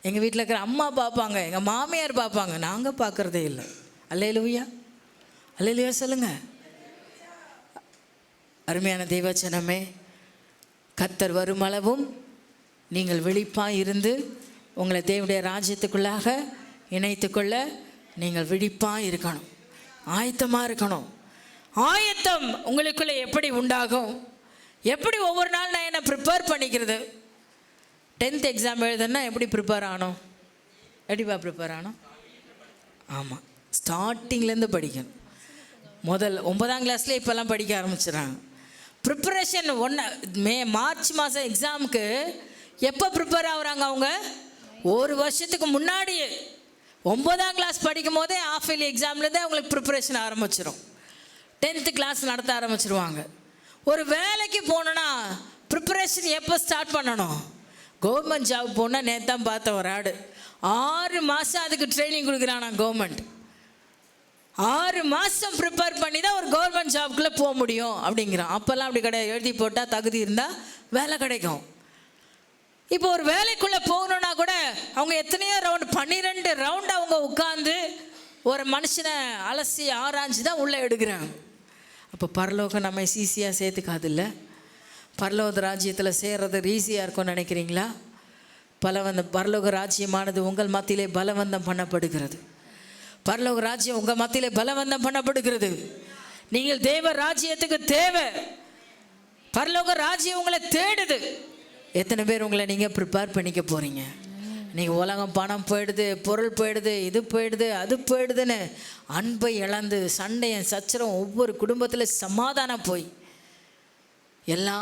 எங்கள் வீட்டில் இருக்கிற அம்மா பார்ப்பாங்க, எங்கள் மாமியார் பார்ப்பாங்க, நாங்கள் பார்க்குறதே இல்லை. அல்லேலூயா, அல்லேலூயா சொல்லுங்கள். அருமையான தெய்வச்சனமே, கர்த்தர் வருமளவும் நீங்கள் விழிப்பாக இருந்து உங்களை தேவனுடைய ராஜ்யத்துக்குள்ளாக இணைத்துக்கொள்ள நீங்கள் விழிப்பாக இருக்கணும், ஆயத்தமாக இருக்கணும். ஆயத்தம் உங்களுக்குள்ளே எப்படி உண்டாகும்? எப்படி ஒவ்வொரு நாள் நான் என்ன ப்ரிப்பேர் பண்ணிக்கிறது? 10th எக்ஸாம் எழுதுன்னா எப்படி ப்ரிப்பேர் ஆகணும்? எப்படிப்பா ப்ரிப்பேர் ஆகணும்? ஆமாம், ஸ்டார்டிங்லேருந்து படிக்கணும். முதல் 9ஆம் கிளாஸ்லேயே இப்போல்லாம் படிக்க ஆரம்பிச்சிடறாங்க. ப்ரிப்பரேஷன் மார்ச் மாதம் எக்ஸாமுக்கு எப்போ ப்ரிப்பேர் ஆகுறாங்க? அவங்க ஒரு வருஷத்துக்கு முன்னாடியே 9ஆம் கிளாஸ் படிக்கும் போதே ஆஃப் இயர்லி எக்ஸாம்லேருந்தே அவங்களுக்கு ப்ரிப்பரேஷன் ஆரம்பிச்சிடும். 10th கிளாஸ் நடத்த ஆரம்பிச்சிருவாங்க. ஒரு வேலைக்கு போகணுன்னா ப்ரிப்பரேஷன் எப்போ ஸ்டார்ட் பண்ணணும்? கவர்மெண்ட் ஜாப் போனால் நேற்று தான் பார்த்த ஒரு ஆடு 6 மாதம் அதுக்கு ட்ரைனிங் கொடுக்குறானா கவர்மெண்ட். 6 மாதம் ப்ரிப்பேர் பண்ணி தான் ஒரு கவர்மெண்ட் ஜாப்குள்ளே போக முடியும் அப்படிங்கிறான். அப்போல்லாம் அப்படி கிடையாது. எழுதி போட்டால் தகுதி இருந்தால் வேலை கிடைக்கும். இப்போ ஒரு வேலைக்குள்ளே போகணுன்னா கூட அவங்க எத்தனையோ ரவுண்டு, 12 ரவுண்டு அவங்க உட்காந்து ஒரு மனுஷனை அலசி ஆராய்ஞ்சு தான் உள்ளே எடுக்கிறாங்க. அப்போ பரலோகம் நம்ம ஈஸியாக சேர்த்துக்காது இல்லை. பரலோக ராஜ்யத்தில் சேர்றது ஈஸியாக இருக்கும்னு நினைக்கிறீங்களா? பரலோக ராஜ்யமானது உங்கள் மத்தியிலே பலவந்தம் பண்ணப்படுகிறது. பரலோக ராஜ்யம் உங்கள் மத்தியிலே பலவந்தம் பண்ணப்படுகிறது. நீங்கள் தேவ ராஜ்யத்துக்கு தேவை. பரலோக ராஜ்யம் உங்களை தேடுது. எத்தனை பேர் உங்களை நீங்கள் ப்ரிப்பேர் பண்ணிக்க போகிறீங்க? நீங்கள் உலகம், பணம் போயிடுது, பொருள் போயிடுது, இது போயிடுது, அது போயிடுதுன்னு அன்பை இழந்து சண்டையும் சச்சரவும் ஒவ்வொரு குடும்பத்தில் சமாதானம் போய் எல்லா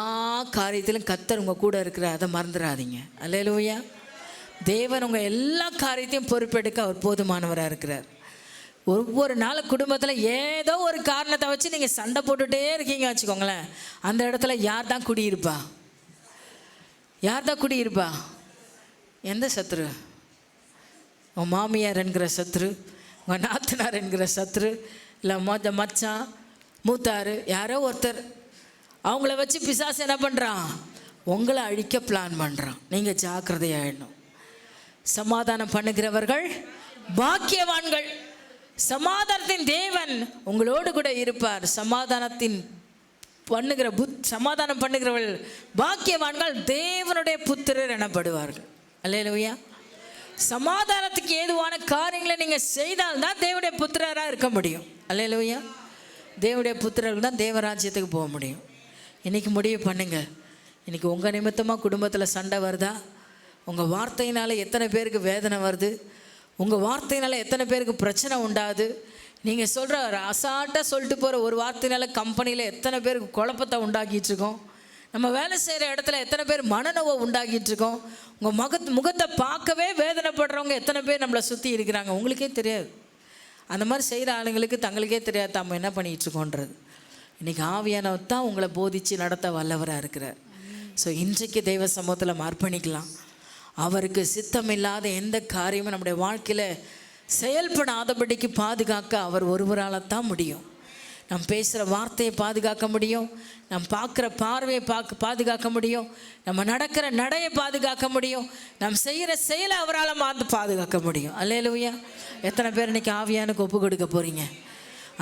காரியத்திலும் கர்த்தர் உங்கள் கூட இருக்கிற, அதை மறந்துடாதீங்க. அல்லேலூயா. தேவன் உங்கள் எல்லா காரியத்தையும் பொறுப்பெடுக்க அவர் போதுமானவராக இருக்கிறார். ஒவ்வொரு நாள் குடும்பத்தில் ஏதோ ஒரு காரணத்தை வச்சு நீங்கள் சண்டை போட்டுகிட்டே இருக்கீங்க வச்சுக்கோங்களேன். அந்த இடத்துல யார் தான் குடியிருப்பா? யார் தான் குடியிருப்பா? எந்த சத்ரு? உன் மாமியார் என்கிற சத்ரு, உங்கள் நாத்தனார் என்கிற சத்ரு, இல்லை மச்சான், மூத்தார், யாரோ ஒருத்தர். அவங்கள வச்சு பிசாசு என்ன பண்ணுறான்? உங்களை அழிக்க பிளான் பண்ணுறான். நீங்கள் ஜாக்கிரதையாயிடணும். சமாதானம் பண்ணுகிறவர்கள் பாக்கியவான்கள். சமாதானத்தின் தேவன் உங்களோடு கூட இருப்பார். சமாதானம் பண்ணுகிறவர்கள் பாக்கியவான்கள், தேவனுடைய புத்திரர் எனப்படுவார்கள். அல்லேலூயா. சமாதானத்துக்கு ஏதுவான காரியங்களை நீங்கள் செய்தால்தான் தேவனுடைய புத்திரராக இருக்க முடியும். அல்லேலூயா. தேவனுடைய புத்திரர்கள் தான் தேவராஜ்யத்துக்கு போக முடியும். இன்றைக்கி முடிவு பண்ணுங்க. இன்றைக்கி உங்கள் நிமித்தமாக குடும்பத்தில் சண்டை வருதா? உங்கள் வார்த்தையினால் எத்தனை பேருக்கு வேதனை வருது? உங்கள் வார்த்தையினால் எத்தனை பேருக்கு பிரச்சனை உண்டாது? நீங்கள் சொல்கிற அசால்ட்டாக சொல்லிட்டு போகிற ஒரு வார்த்தையினால கம்பெனியில் எத்தனை பேருக்கு குழப்பத்தை உண்டாக்கிட்டுருக்கோம்? நம்ம வேலை செய்கிற இடத்துல எத்தனை பேர் மனநோவை உண்டாக்கிட்டுருக்கோம்? உங்கள் முகத்தை பார்க்கவே வேதனைப்படுறவங்க எத்தனை பேர் நம்மளை சுற்றி இருக்கிறாங்க, உங்களுக்கே தெரியாது. அந்த மாதிரி செய்கிற ஆளுங்களுக்கு தங்களுக்கே தெரியாது நம்ம என்ன பண்ணிகிட்ருக்கோன்றது. இன்றைக்கி ஆவியானவர் தான் உங்களை போதித்து நடத்த வல்லவராக இருக்கிறார். ஸோ இன்றைக்கு தெய்வ சமூகத்தில் அர்ப்பணிக்கலாம். அவருக்கு சித்தமில்லாத எந்த காரியமும் நம்முடைய வாழ்க்கையில் செயல்படாதபடிக்கு பாதுகாக்க அவர் ஒருவரால் தான் முடியும். நம்ம பேசுகிற வார்த்தையை பாதுகாக்க முடியும், நம்ம பார்க்குற பார்வையை பாதுகாக்க முடியும், நம்ம நடக்கிற நடையை பாதுகாக்க முடியும், நம்ம செய்கிற செயலை அவரால் பாதுகாக்க முடியும். அல்லேலூயா. எத்தனை பேர் இன்றைக்கி ஆவியானுக்கு ஒப்பு கொடுக்க போகிறீங்க?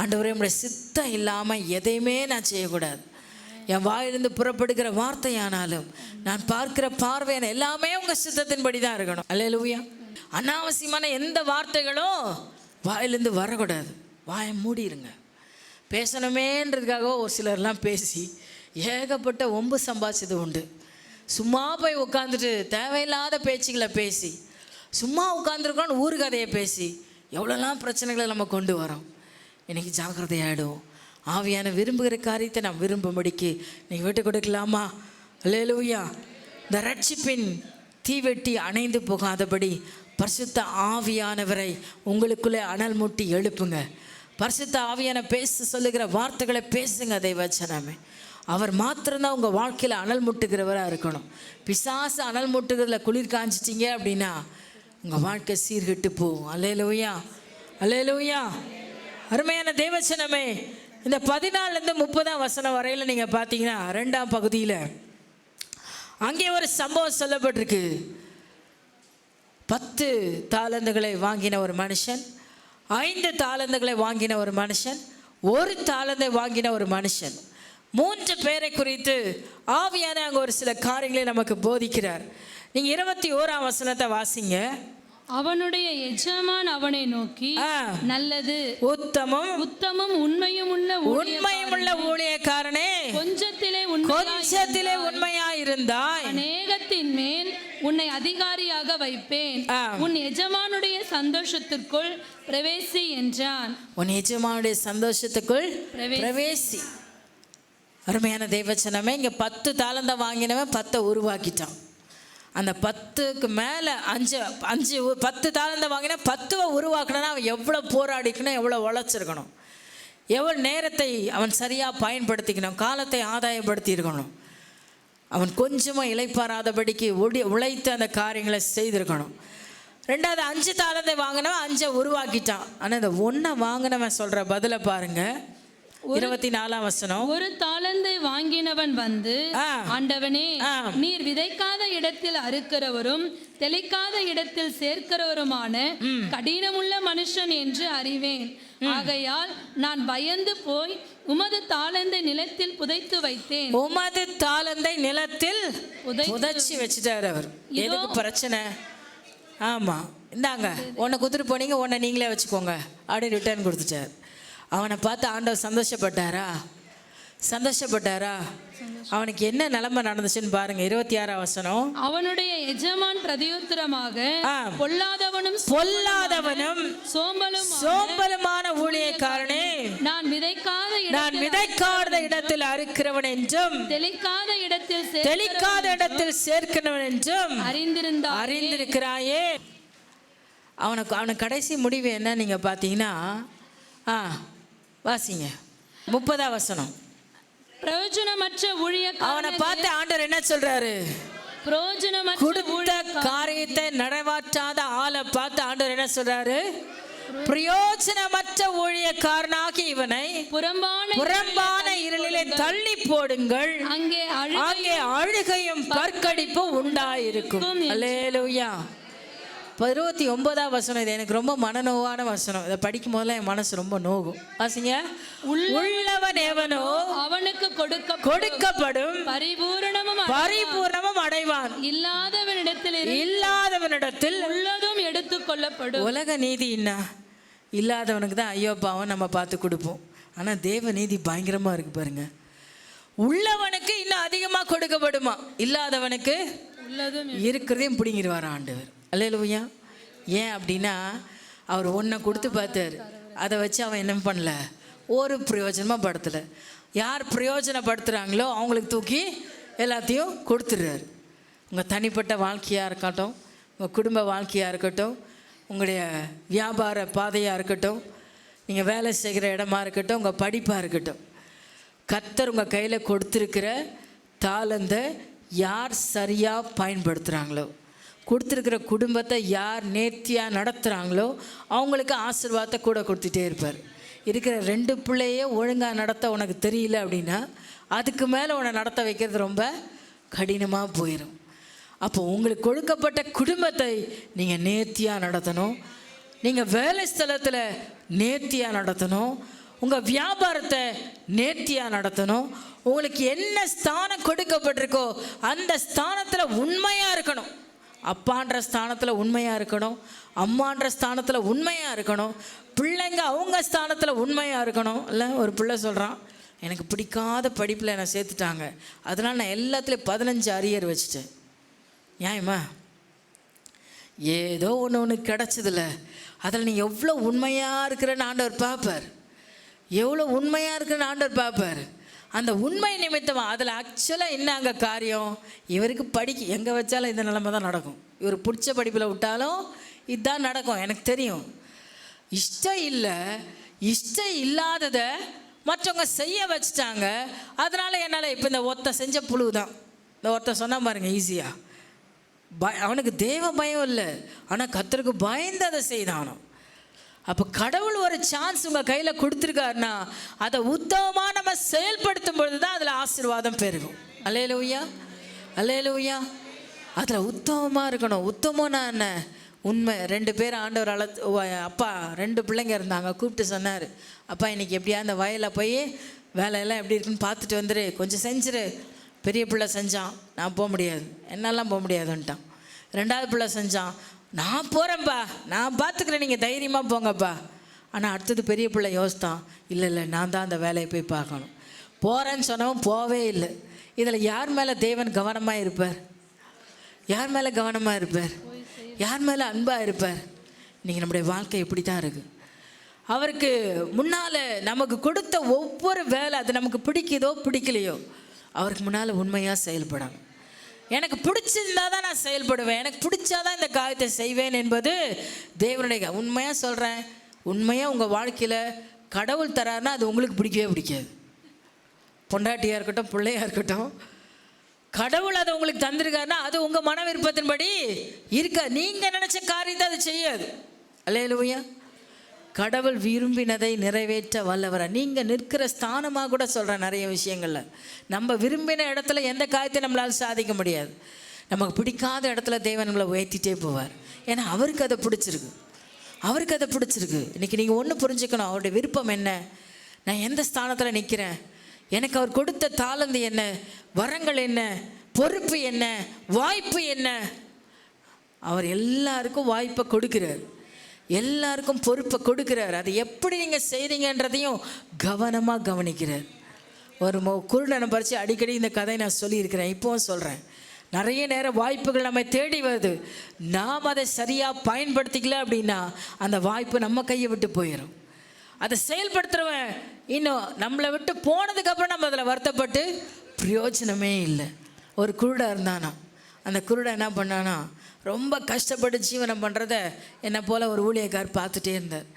ஆண்டவரே, நம்முடைய சித்தம் இல்லாமல் எதையுமே நான் செய்யக்கூடாது. என் வாயிலிருந்து புறப்படுகிற வார்த்தையானாலும் நான் பார்க்கிற பார்வையான எல்லாமே உங்கள் சித்தத்தின்படி தான் இருக்கணும். அல்லேலூயா. அனாவசியமான எந்த வார்த்தைகளும் வாயிலிருந்து வரக்கூடாது. வாயை மூடிடுங்க. பேசணுமேன்றதுக்காக ஒரு சிலர்லாம் பேசி ஏகப்பட்ட ஒம்பு சம்பாதிச்சது உண்டு. சும்மா போய் உட்காந்துட்டு தேவையில்லாத பேச்சுகளை பேசி, சும்மா உட்காந்துருக்கோன்னு ஊர் கதையை பேசி எவ்வளோலாம் பிரச்சனைகளை நம்ம கொண்டு வரோம். இன்றைக்கி ஜாக்கிரதையாகிடும். ஆவியான விரும்புகிற காரியத்தை நாம் விரும்பும்படிக்கு நீங்கள் விட்டு கொடுக்கலாமா? அல்லேலூயா. இந்த ரட்சிப்பின் தீவெட்டி அணைந்து போகாதபடி பரிசுத்த ஆவியானவரை உங்களுக்குள்ளே அனல் மூட்டி எழுப்புங்க. பரிசுத்த ஆவியான பேச சொல்லுகிற வார்த்தைகளை பேசுங்க. தேவச்சனமே, அவர் மாத்திரம்தான் உங்கள் வாழ்க்கையில் அனல் முட்டுகிறவராக இருக்கணும். பிசாசு அனல் முட்டுகிறதுல குளிர் காஞ்சிட்டிங்க அப்படின்னா உங்கள் வாழ்க்கை சீர்கெட்டு போகும். அல்லேலூயா, அல்லேலூயா. அருமையான தேவச்சனமே, இந்த 14 30 வசனம் வரையில் நீங்கள் பார்த்தீங்கன்னா 2ஆம் பகுதியில் அங்கே ஒரு சம்பவம் சொல்லப்பட்டிருக்கு. 10 தாலந்துகளை வாங்கின ஒரு மனுஷன், 5 தாலந்துகளை வாங்கின ஒரு மனுஷன், 1 தாலந்தை வாங்கின ஒரு மனுஷன், 3 பேரை குறித்து ஆவியான அங்கே ஒரு சில காரியங்களை நமக்கு போதிக்கிறார். நீங்கள் 21ஆம் வசனத்தை வாசிங்க. அவனுடைய எஜமான் அவனை நோக்கி, நல்லது, உத்தமம் உண்மையும் உள்ள ஊழியக்காரனே, கொஞ்சத்திலே உண்மையாயிருந்தாய், அநேகத்தின் மேல் உன்னை அதிகாரியாக வைப்பேன், உன் எஜமானுடைய சந்தோஷத்திற்குள் பிரவேசி என்றான். உன் எஜமானுடைய சந்தோஷத்துக்குள் பிரவேசி. அருமையான தேவச்சனமே, இங்கே 10 தாலந்தை வாங்கினவன் 10 உருவாக்கிட்டான். அந்த 10க்கு மேலே 10 தாலந்தை வாங்கினா 10 உருவாக்கணும்னா அவன் எவ்வளோ போராடிக்கணும், எவ்வளோ உழைச்சிருக்கணும், எவ்வளோ நேரத்தை அவன் சரியாக பயன்படுத்திக்கணும், காலத்தை ஆதாயப்படுத்தி இருக்கணும். அவன் கொஞ்சமாக இளைப்பாராதபடிக்கு உழைத்து அந்த காரியங்களை செய்திருக்கணும். 2வது 5 தாலந்தை வாங்கினவன் 5 உருவாக்கிட்டான். ஆனால் இந்த 1 வாங்கினவன் சொல்கிற பதிலை பாருங்க. 24ஆம் வசனம். 1 தாலந்தை வாங்கினவன் வந்து, ஆண்டவனே, நீர் விதைக்காத இடத்தில் அறுக்கிறவரும் தெளிக்காத இடத்தில் சேர்க்கிறவருமான கடினமுள்ள மனுஷன் என்று அறிவேன். ஆகையால் நான் பயந்து போய் உமது தாலந்தை நிலத்தில் புதைத்து வைத்தேன். உமது தாலந்தை நிலத்தில் புதைச்சி வச்சுட்டார் அவர். எதுக்கு பிரச்சனை? ஆமாம், இந்தாங்க, உன்னை குத்துட்டு போனீங்க, உன்னை நீங்களே வச்சுக்கோங்க அப்படி ரிட்டர்ன் கொடுத்துட்டார். அவனை பார்த்து ஆண்டவர் சந்தோஷப்பட்டாரா? அவனுக்கு என்ன நிலைமை நடந்துச்சுன்னு பாருங்க. 26ஆம் வசனம். அவனுடைய எஜமான் பிரதியுத்தரமாக, பொல்லாதவனும் சோம்பலுமான ஊழியக்காரனே, நான் விதைக்காத இடத்தில் அறுக்கிறவன் என்றும் தெளிக்காத இடத்தில் சேர்க்கிறவன் என்றும் அறிந்திருக்கிறாயே. அவனுக்கு கடைசி முடிவு என்ன நீங்க பார்த்தீங்கன்னா, வாசிங்க 30ஆம் வசனம். பிரயோஜனமற்ற ஊழியக்காரன். அவனை பார்த்து ஆண்டவர் என்ன சொல்றாரு? கொடுத்த காரியத்தை நிறைவேற்றாத ஆளை பார்த்து ஆண்டவர் என்ன சொல்றாரு? பிரயோஜனமற்ற ஊழியக்காரனாகி இவனை புறம்பான இருளிலே தள்ளி போடுங்கள், அங்கே அழுகையும் பற்கடிப்பும் உண்டாயிருக்கும். அல்லேலூயா. 29ஆம் வசனம். இது எனக்கு ரொம்ப மனநோவான வசனம். இதை படிக்கும் போதெல்லாம் என் மனசு ரொம்ப நோகும். வாசிங்க. உள்ளவன் எவனோ அவனுக்கு கொடுக்கப்படும், பரிபூரணமும் அடைவான். இல்லாதவனிடத்தில் உள்ளதும் எடுத்துக் கொள்ளப்படும். உலக நீதி என்ன? இல்லாதவனுக்கு தான் ஐயோ பாவம் நம்ம பார்த்து கொடுப்போம். ஆனால் தேவ நீதி பயங்கரமாக இருக்கு பாருங்க. உள்ளவனுக்கு இன்னும் அதிகமாக கொடுக்கப்படுமா, இல்லாதவனுக்கு இருக்கிறதையும் பிடிங்கிடுவார் ஆண்டவர். அல்லேலூயா. ஏன் அப்படின்னா அவர் ஒன்றை கொடுத்து பார்த்தார், அதை வச்சு அவன் என்ன பண்ணல, ஒரு பிரயோஜனமாக படுத்தலை. யார் பிரயோஜனப்படுத்துகிறாங்களோ அவங்களுக்கு தூக்கி எல்லாத்தையும் கொடுத்துடுறாரு. உங்கள் தனிப்பட்ட வாழ்க்கையாக இருக்கட்டும், உங்கள் குடும்ப வாழ்க்கையாக இருக்கட்டும், உங்களுடைய வியாபார பாதையாக இருக்கட்டும், நீங்கள் வேலை செய்கிற இடமா இருக்கட்டும், உங்கள் படிப்பாக இருக்கட்டும், கர்த்தர் உங்கள் கையில் கொடுத்துருக்கிற தாளந்தை யார் சரியாக பயன்படுத்துகிறாங்களோ, கொடுத்துருக்கிற குடும்பத்தை யார் நேர்த்தியாக நடத்துகிறாங்களோ அவங்களுக்கு ஆசீர்வாதத்தை கூட கொடுத்துட்டே இருப்பார். இருக்கிற 2 பிள்ளையே ஒழுங்காக நடத்த உனக்கு தெரியல அப்படின்னா அதுக்கு மேலே உன்னை நடத்த வைக்கிறது ரொம்ப கடினமாக போயிடும். அப்போ உங்களுக்கு கொடுக்கப்பட்ட குடும்பத்தை நீங்கள் நேர்த்தியாக நடத்தணும், நீங்கள் வேலை ஸ்தலத்தில் நேர்த்தியாக நடத்தணும், உங்கள் வியாபாரத்தை நேர்த்தியாக நடத்தணும். உங்களுக்கு என்ன ஸ்தானம் கொடுக்கப்பட்டிருக்கோ அந்த ஸ்தானத்தில் உண்மையாக இருக்கணும். அப்பான்ற ஸ்தானத்தில் உண்மையாக இருக்கணும், அம்மான்ற ஸ்தானத்தில் உண்மையாக இருக்கணும், பிள்ளைங்க அவங்க ஸ்தானத்தில் உண்மையாக இருக்கணும். இல்லை, ஒரு பிள்ளை சொல்கிறான், எனக்கு பிடிக்காத படிப்பில் என்னை சேர்த்துட்டாங்க, அதனால் நான் எல்லாத்துலேயும் 15 அரியர் வச்சுட்டேன். ஏம்மா, ஏதோ ஒன்று கிடச்சதில்ல, அதில் நீ எவ்வளோ உண்மையாக இருக்கிறன்னு ஆண்டவர் பார்ப்பார். எவ்வளோ உண்மையாக இருக்கிறன்னு ஆண்டவர் பார்ப்பார். அந்த உண்மை நிமித்தமாக அதில் ஆக்சுவலாக என்ன அங்கே காரியம், இவருக்கு எங்கே வச்சாலும் இந்த நிலைமை தான் நடக்கும். இவர் பிடிச்ச படிப்பில் விட்டாலும் இதுதான் நடக்கும். எனக்கு தெரியும். இஷ்டம் இல்லை, இஷ்டம் இல்லாததை மற்றவங்க செய்ய வச்சுட்டாங்க, அதனால் என்னால் இப்போ இந்த ஒருத்த செஞ்ச புழு தான். இந்த ஒருத்த சொன்னால் பாருங்கள், ஈஸியாக அவனுக்கு தேவ பயம் இல்லை, ஆனால் கர்த்தருக்கு பயந்து அதை செய்தானோ. அப்போ கடவுள் ஒரு சான்ஸ் உங்கள் கையில் கொடுத்துருக்காருன்னா அதை உத்தமமாக நம்ம செயல்படுத்தும் பொழுது தான் அதில் ஆசீர்வாதம் பெருகும். அல்லேலூயா, அல்லேலூயா. அதில் உத்தமமாக இருக்கணும். உத்தமம்னா என்ன? உண்மை. 2 பேர் ஆண்டவர் அப்பா 2 பிள்ளைங்க இருந்தாங்க. கூப்பிட்டு சொன்னார், அப்பா இன்றைக்கி எப்படியா அந்த வயலில் போய் வேலையெல்லாம் எப்படி இருக்குன்னு பார்த்துட்டு வந்துரு, கொஞ்சம் செஞ்சிரு. பெரிய பிள்ளை செஞ்சான், நான் போக முடியாது, என்னெல்லாம் போக முடியாதுன்ட்டான். 2வது பிள்ளை செஞ்சான், நான் போகிறேன்ப்பா, நான் பார்த்துக்கிறேன், நீங்கள் தைரியமாக போங்கப்பா. ஆனால் அடுத்தது பெரிய பிள்ளை யோசித்தான், இல்லை நான் தான் அந்த வேலையை போய் பார்க்கணும். போகிறேன்னு சொன்னவன் போவே இல்லை. இதில் யார் மேலே தேவன் கவனமாக இருப்பார்? யார் மேலே கவனமாக இருப்பார்? யார் மேலே அன்பாக இருப்பார்? இன்றைக்கி நம்முடைய வாழ்க்கை இப்படி தான் இருக்குது. அவருக்கு முன்னால் நமக்கு கொடுத்த ஒவ்வொரு வேலை, அது நமக்கு பிடிக்குதோ பிடிக்கலையோ, அவருக்கு முன்னால் உண்மையாக செயல்படணும். எனக்கு பிடிச்சிருந்தா தான் நான் செயல்படுவேன், எனக்கு பிடிச்சாதான் இந்த காரியத்தை செய்வேன் என்பது தேவனுடைய. உண்மையாக சொல்கிறேன், உண்மையாக உங்கள் வாழ்க்கையில் கடவுள் தராருன்னா அது உங்களுக்கு பிடிக்கவே பிடிக்காது. பொண்டாட்டியாக இருக்கட்டும், பிள்ளையாக இருக்கட்டும், கடவுள் அதை உங்களுக்கு தந்திருக்காருன்னா அது உங்கள் மன விருப்பத்தின்படி இருக்க, நீங்கள் நினச்ச காரியத்தை அது செய்யாது. அல்லேலூயா. கடவுள் விரும்பினதை நிறைவேற்ற வல்லவரா. நீங்கள் நிற்கிற ஸ்தானமாக கூட சொல்கிறேன், நிறைய விஷயங்களில் நம்ம விரும்பின இடத்துல எந்த காரியத்தை நம்மளால் சாதிக்க முடியாது. நமக்கு பிடிக்காத இடத்துல தேவன் நம்மளை உயர்த்திட்டே போவார். ஏன்னா அவருக்கு அதை பிடிச்சிருக்கு, அவருக்கு அதை பிடிச்சிருக்கு. இன்றைக்கி நீங்கள் ஒன்று புரிஞ்சுக்கணும், அவருடைய விருப்பம் என்ன, நான் எந்த ஸ்தானத்தில் நிற்கிறேன், எனக்கு அவர் கொடுத்த தாளந்து என்ன, வரங்கள் என்ன, பொறுப்பு என்ன, வாய்ப்பு என்ன. அவர் எல்லாருக்கும் வாய்ப்பை கொடுக்கிறார், எல்லாருக்கும் பொறுப்பை கொடுக்கிறார். அது எப்படி நீங்கள் செய்கிறீங்கன்றதையும் கவனமாக கவனிக்கிறார். ஒரு குருடனை பறித்து அடிக்கடி இந்த கதையை நான் சொல்லியிருக்கிறேன், இப்போவும் சொல்கிறேன். நிறைய நேரம் வாய்ப்புகள் நம்ம தேடி வருது, நாம் அதை சரியாக பயன்படுத்திக்கல அப்படின்னா அந்த வாய்ப்பு நம்ம கையை விட்டு போயிடும். அதை செயல்படுத்துகிறவன் இன்னும் நம்மளை விட்டு போனதுக்கப்புறம் நம்ம அதில் வருத்தப்பட்டு பிரயோஜனமே இல்லை. ஒரு குருடாக இருந்தானா, அந்த குருடை என்ன பண்ணானா, ரொம்ப கஷ்டப்பட்டு ஜீவனம் பண்ணுறத என்னை போல் ஒரு ஊழியக்கார் பார்த்துட்டே இருந்தார்.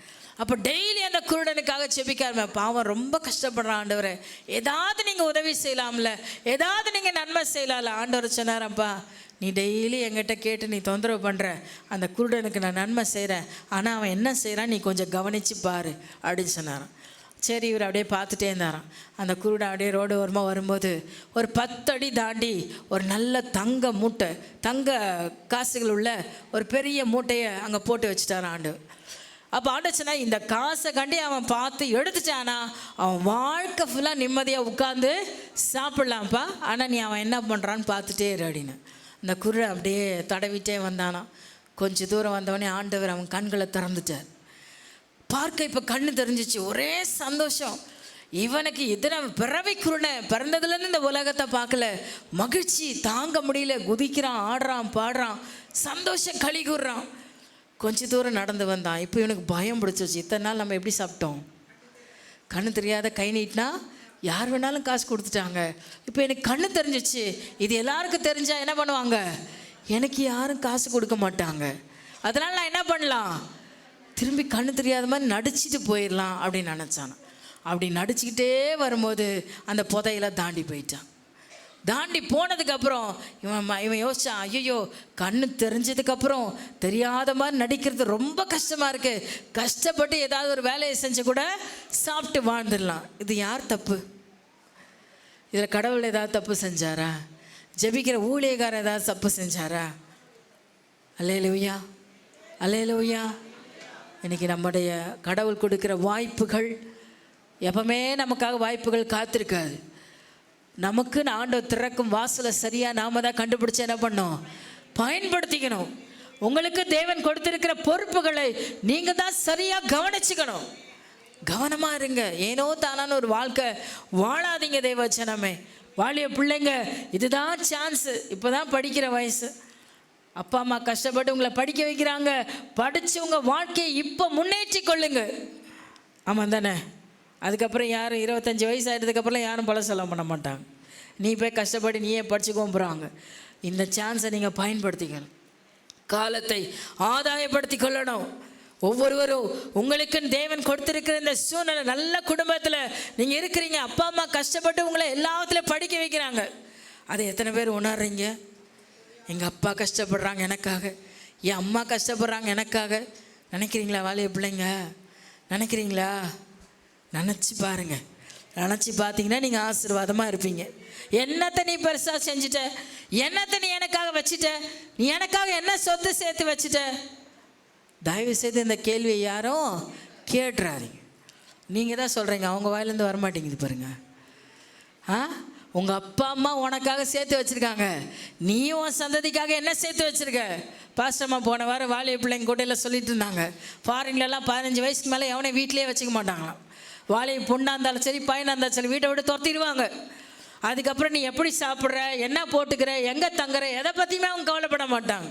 அப்போ டெய்லி அந்த குருடனுக்காக செபிக்காம, பாவம் ரொம்ப கஷ்டப்படுறான் ஆண்டவரே, ஏதாவது நீங்கள் உதவி செய்யலாம்ல, ஏதாவது நீங்கள் நன்மை செய்யலாம்ல. ஆண்டவர் சொன்னாரப்பா, நீ டெய்லி என்கிட்ட கேட்டு நீ தொந்தரவு பண்ணுற, அந்த குருடனுக்கு நான் நன்மை செய்கிறேன், ஆனால் அவன் என்ன செய்கிறான் நீ கொஞ்சம் கவனித்து பாரு அப்படின்னு சொன்னாரான். சரி, இவர் அப்படியே பார்த்துட்டே இருந்தாராம். அந்த குருடன் அப்படியே ரோடு ஓரமாக வரும்போது ஒரு 10 அடி தாண்டி ஒரு நல்ல தங்க மூட்டை, தங்க காசுகள் உள்ள ஒரு பெரிய மூட்டையை அங்கே போட்டு வச்சுட்டாரான் ஆண்டு. அப்போ ஆண்டு சொன்னா, இந்த காசை கண்டி அவன் பார்த்து எடுத்துட்டானா அவன் வாழ்க்கை ஃபுல்லாக நிம்மதியாக உட்காந்து சாப்பிட்லாம்ப்பா, ஆனால் நீ அவன் என்ன பண்ணுறான்னு பார்த்துட்டே இரு அப்படின்னு. அந்த குருடன் அப்படியே தடவிட்டே வந்தானா. கொஞ்சம் தூரம் வந்தவொடனே ஆண்டவர் அவன் கண்களை திறந்துட்டார். பார்க்க இப்போ கண்ணு தெரிஞ்சிச்சு, ஒரே சந்தோஷம். இவனுக்கு இதனை பிறவி குருடை, பிறந்ததுலேருந்து இந்த உலகத்தை பார்க்கல, மகிழ்ச்சி தாங்க முடியல, குதிக்கிறான், ஆடுறான், பாடுறான், சந்தோஷம் களி கூறுறான். கொஞ்ச தூரம் நடந்து வந்தான். இப்போ இவனுக்கு பயம் பிடிச்சிச்சு. இத்தனை நாள் நம்ம எப்படி சாப்பிட்டோம், கண்ணு தெரியாத கை நீட்டினா யார் வேணாலும் காசு கொடுத்துட்டாங்க. இப்போ எனக்கு கண்ணு தெரிஞ்சிச்சு, இது எல்லாருக்கும் தெரிஞ்சால் என்ன பண்ணுவாங்க, எனக்கு யாரும் காசு கொடுக்க மாட்டாங்க, அதனால் நான் என்ன பண்ணலாம், திரும்பி கண்ணு தெரியாத மாதிரி நடிச்சிட்டு போயிடலாம் அப்படின்னு நினச்சான். அப்படி நடிச்சுக்கிட்டே வரும்போது அந்த புதையில தாண்டி போயிட்டான். தாண்டி போனதுக்கப்புறம் இவன் யோசிச்சான், ஐயோ கண்ணு தெரிஞ்சதுக்கப்புறம் தெரியாத மாதிரி நடிக்கிறது ரொம்ப கஷ்டமாக இருக்குது, கஷ்டப்பட்டு ஏதாவது ஒரு வேலையை செஞ்சு கூட சாப்பிட்டு வாழ்ந்துடலாம். இது யார் தப்பு? இதில் கடவுள் ஏதாவது தப்பு செஞ்சாரா? ஜெபிக்கிற ஊழியக்காரர் ஏதாவது தப்பு செஞ்சாரா? அல்லேலூயா, அல்லேலூயா. இன்றைக்கி நம்முடைய கடவுள் கொடுக்குற வாய்ப்புகள் எப்பவுமே நமக்காக வாய்ப்புகள் காத்திருக்காது. நமக்குன்னு ஆண்டவர் திறக்கும் வாசலை சரியாக நாம் தான் கண்டுபிடிச்சி என்ன பண்ணோம், பயன்படுத்திக்கணும். உங்களுக்கு தேவன் கொடுத்திருக்கிற பொறுப்புகளை நீங்கள் தான் சரியாக கவனிச்சுக்கணும். கவனமாக இருங்க. ஏனோ தானான ஒரு வாழ்க்கை வாழாதீங்க தேவச்சனமே. வாழிய பிள்ளைங்க, இதுதான் சான்ஸு. இப்போ தான் படிக்கிற வயசு. அப்பா அம்மா கஷ்டப்பட்டு உங்களை படிக்க வைக்கிறாங்க. படித்து உங்கள் வாழ்க்கையை இப்போ முன்னேற்றி கொள்ளுங்க. ஆமாம் தானே? அதுக்கப்புறம் யாரும் 25 வயசு ஆகிட்டதுக்கப்புறம் யாரும் பல சொல்ல பண்ண மாட்டாங்க. நீ போய் கஷ்டப்பட்டு நீயே படிச்சுக்கோம் போகிறாங்க. இந்த சான்ஸை நீங்கள் பயன்படுத்திக்கணும். காலத்தை ஆதாயப்படுத்தி கொள்ளணும். ஒவ்வொருவரும் உங்களுக்குன்னு தேவன் கொடுத்துருக்கிற இந்த சூழ்நிலை, நல்ல குடும்பத்தில் நீங்கள் இருக்கிறீங்க. அப்பா அம்மா கஷ்டப்பட்டு உங்களை எல்லாத்துலேயும் படிக்க வைக்கிறாங்க. அதை எத்தனை பேர் உணர்றீங்க? எங்கள் அப்பா கஷ்டப்படுறாங்க எனக்காக, என் அம்மா கஷ்டப்படுறாங்க எனக்காக. நினைக்கிறீங்களா வாலிய பிள்ளைங்க? நினைக்கிறீங்களா? நினச்சி பாருங்க. நினச்சி பார்த்தீங்கன்னா நீங்கள் ஆசீர்வாதமாக இருப்பீங்க. என்னத்தை நீ பெருசாக செஞ்சுட்ட? என்னத்தை நீ எனக்காக வச்சுட்ட? நீ எனக்காக என்ன சொத்து சேர்த்து வச்சுட்ட? தயவு செய்து இந்த கேள்வியை யாரும் கேட்டுறாதீங்க. நீங்கள் தான் சொல்கிறீங்க, அவங்க வாயிலேருந்து வரமாட்டேங்குது பாருங்க. உங்கள் அப்பா அம்மா உனக்காக சேர்த்து வச்சுருக்காங்க. நீயும் உன் சந்ததிக்காக என்ன சேர்த்து வச்சுருக்க? பாஸ்டம்மா போன வாரம் வாலிய பிள்ளைங்க கூட்டையில் சொல்லிட்டு இருந்தாங்க, ஃபாரின்லலாம் 15 வயசுக்கு மேலே எவனையும் வீட்டிலே வச்சுக்க மாட்டாங்களாம். வாலிய பொண்ணாக இருந்தாலும் சரி, பையனாக இருந்தாலும் சரி, வீட்டை விட்டு துரத்திடுவாங்க. அதுக்கப்புறம் நீ எப்படி சாப்பிட்ற, என்ன போட்டுக்கிற, எங்கே தங்குற, எதை பற்றியுமே அவங்க கவலைப்பட மாட்டாங்க.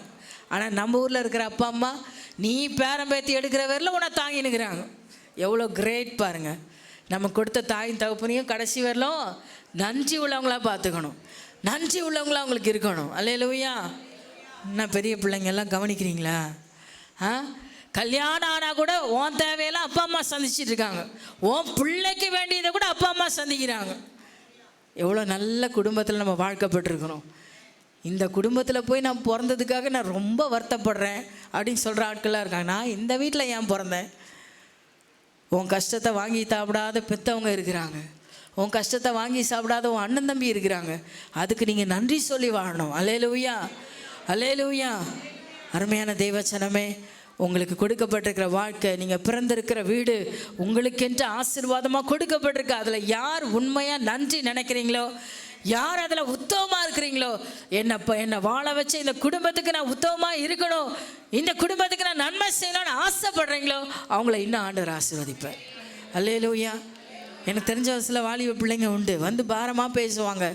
ஆனால் நம்ம ஊரில் இருக்கிற அப்பா அம்மா நீ பேரம்பேத்தி எடுக்கிற வரல உன்னை தாங்கினுக்கிறாங்க. எவ்வளோ கிரேட் பாருங்கள். நம்ம கொடுத்த தாயின் தகப்பனையும் கடைசி வரலும் நன்றி உள்ளவங்களாக பார்த்துக்கணும். நன்றி உள்ளவங்களாக அவங்களுக்கு இருக்கணும். அல்லேலூயா. என்ன பெரிய பிள்ளைங்கெல்லாம் கவனிக்கிறீங்களா? கல்யாணம் ஆனால் கூட உன் தேவையெல்லாம் அப்பா அம்மா சந்திச்சுட்டு இருக்காங்க. உன் பிள்ளைக்கு வேண்டியதை கூட அப்பா அம்மா சந்திக்கிறாங்க. எவ்வளோ நல்ல குடும்பத்தில் நம்ம வாழ்க்கப்பட்டிருக்கணும். இந்த குடும்பத்தில் போய் நான் பிறந்ததுக்காக நான் ரொம்ப வருத்தப்படுறேன் அப்படின்னு சொல்கிற ஆட்களாக இருக்காங்க. நான் இந்த வீட்டில் ஏன் பிறந்தேன்? உன் கஷ்டத்தை வாங்கி சாப்பிடாத பெற்றவங்க இருக்கிறாங்க. உன் கஷ்டத்தை வாங்கி சாப்பிடாத உன் அண்ணன் தம்பி இருக்கிறாங்க. அதுக்கு நீங்கள் நன்றி சொல்லி வாழணும். அல்லேலூயா, அல்லேலூயா. அருமையான தேவச்சனமே, உங்களுக்கு கொடுக்கப்பட்டிருக்கிற வாழ்க்கை, நீங்கள் பிறந்திருக்கிற வீடு உங்களுக்கென்று ஆசீர்வாதமாக கொடுக்கப்பட்டிருக்கு. அதில் யார் உண்மையாக நன்றி நினைக்கிறீங்களோ, யார் அதில் உத்தமமாக இருக்கிறீங்களோ, என்னை வாழ வச்ச இந்த குடும்பத்துக்கு நான் உத்தமமாக இருக்கணும், இந்த குடும்பத்துக்கு நான் நன்மை செய்யணும்னு ஆசைப்படுறீங்களோ, அவங்கள இன்னும் ஆண்டவர் ஆசீர்வதிப்பார். அல்லேலூயா. எனக்கு தெரிஞ்ச சில வாலிப பிள்ளைங்க உண்டு, வந்து பாரமாக பேசுவாங்க.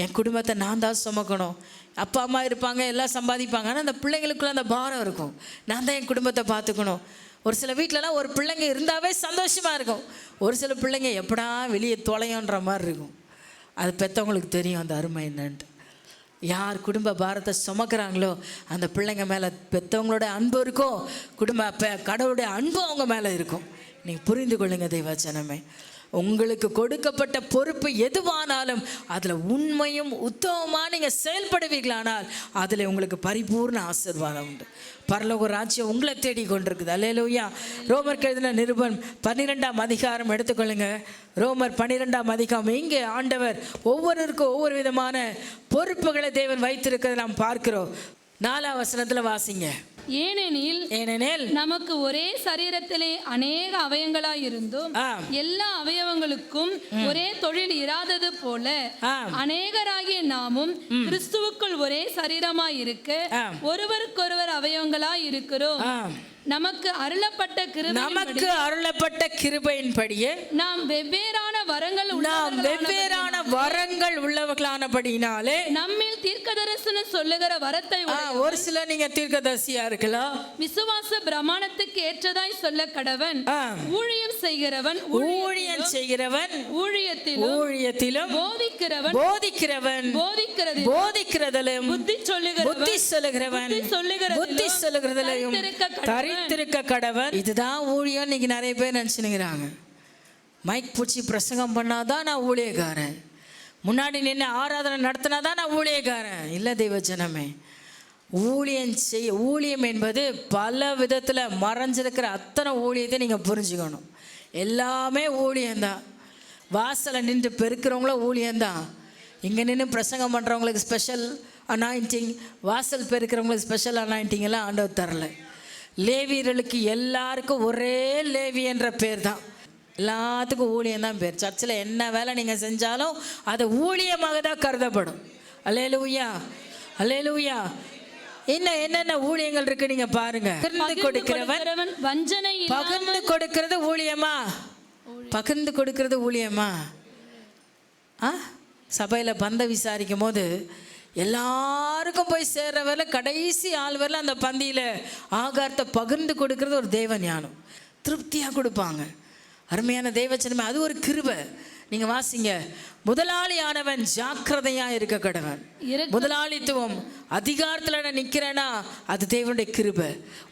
என் குடும்பத்தை நான் தான் சுமக்கணும். அப்பா அம்மா இருப்பாங்க, எல்லாம் சம்பாதிப்பாங்க, ஆனால் அந்த பிள்ளைங்களுக்குள்ள அந்த பாரம் இருக்கும். நான் தான் என் குடும்பத்தை பார்த்துக்கணும். ஒரு சில வீட்டிலலாம் ஒரு பிள்ளைங்க இருந்தாவே சந்தோஷமாக இருக்கும். ஒரு சில பிள்ளைங்க எப்படா வெளியே தொலையோன்ற மாதிரி இருக்கும். அது பெற்றவங்களுக்கு தெரியும் அந்த அருமை என்னன்ட்டு. யார் குடும்ப பாரத்தை சுமக்கிறாங்களோ அந்த பிள்ளைங்க மேலே பெற்றவங்களோட அன்பு இருக்கும், கடவுளுடைய அன்பு அவங்க மேலே இருக்கும். நீங்கள் புரிந்து கொள்ளுங்க தெய்வச்சனமே. உங்களுக்கு கொடுக்கப்பட்ட பொறுப்பு எதுவானாலும் அதில் உண்மையும் உத்தமமாக நீங்கள் செயல்படுவீர்களானால் அதில் உங்களுக்கு பரிபூர்ண ஆசீர்வாதம் உண்டு. பரலோக ராஜ்யம் உங்களை தேடி கொண்டிருக்குது. அல்லேலூயா. ரோமருக்கு எழுதின நிருபம் 12ஆம் அதிகாரம் எடுத்துக்கொள்ளுங்க. ரோமர் 12ஆம் அதிகாரம். இங்கே ஆண்டவர் ஒவ்வொருவருக்கும் ஒவ்வொரு விதமான பொறுப்புகளை தேவன் வைத்திருக்கிறத நாம் பார்க்கிறோம். 4ஆம் வசனத்தில் வாசிங்க. ஏனெனில் நமக்கு ஒரே சரீரத்திலே அநேக அவயங்களாய் இருந்தும் எல்லா அவயவங்களுக்கும் ஒரே தொழில் இராதது போல அநேகராகிய நாமும் கிறிஸ்துவுக்குள் ஒரே சரீரமாய் இருக்க ஒருவருக்கொருவர் அவயவங்களாய் இருக்கிறோம். நமக்கு அருளப்பட்ட கிருபையின்படியே நாம் வெவ்வேறான வரங்கள் உள்ளவர்களானபடியினாலே நம்மில் தீர்க்கதரிசனம் சொல்லுகிற வரத்தை ஒரு சில நீங்க தீர்க்கதரிசியா இருக்கலாம். விசுவாச பிரமாணத்துக்கு ஏற்றதாய் சொல்ல கடவன். ஊழியம் செய்கிறவன் ஊழியத்திலும் போதிக்கிறதிலும் புத்தி சொல்லுகிறதிலும் தரித்திருக்க கடவன். இதுதான் ஊழியம். இன்னைக்கு நிறைய பேர் நினச்சினுங்கிறாங்க, மைக் பூச்சி பிரசங்கம் பண்ணாதான் நான் ஊழியக்காரன், முன்னாடி நின்று ஆராதனை நடத்தினாதான் நான் ஊழியக்காரன். இல்லை தெய்வஜனமே, ஊழியம் என்பது பல விதத்தில் மறைஞ்சிருக்கிற அத்தனை ஊழியத்தை நீங்கள் புரிஞ்சுக்கணும். எல்லாமே ஊழியந்தான். வாசலை நின்று பெருக்கிறவங்களும் ஊழியந்தான். இங்கே நின்று பிரசங்கம் பண்ணுறவங்களுக்கு ஸ்பெஷல் அனாயிண்டிங், வாசல் பெருக்கிறவங்களுக்கு ஸ்பெஷல் அனாயிண்டிங் எல்லாம் ஆண்டவர் தரல. லேவியர்களுக்கு எல்லாருக்கும் ஒரே லேவி என்ற பேர் தான். எல்லாத்துக்கும் ஊழியம் தான் பேர். சர்ச்சில் என்ன வேலை நீங்கள் செஞ்சாலும் அது ஊழியமாக தான் கருதப்படும். அல்லேலூயா, அல்லேலூயா. இன்னும் என்னென்ன ஊழியங்கள் இருக்கு நீங்க பாருங்க. பகிர்ந்து கொடுக்கிறவன் வஞ்சனை பகிர்ந்து கொடுக்கிறது ஊழியமா? பகிர்ந்து கொடுக்கிறது ஊழியமா? சபையில் பந்தை விசாரிக்கும் போது எல்லாருக்கும் போய் சேர்ற வரல, கடைசி ஆள் வரல அந்த பந்தியில் ஆகாரத்தை பகிர்ந்து கொடுக்கறது ஒரு தேவ ஞானம். திருப்தியாக கொடுப்பாங்க. அருமையான தேவச்சனமே, அது ஒரு கிருபை. நீங்கள் வாசிங்க, முதலாளியானவன் ஜாக்கிரதையாக இருக்க கடவன். முதலாளித்துவம் அதிகாரத்தில் நான் நிற்கிறேன்னா அது தேவனுடைய கிருபை.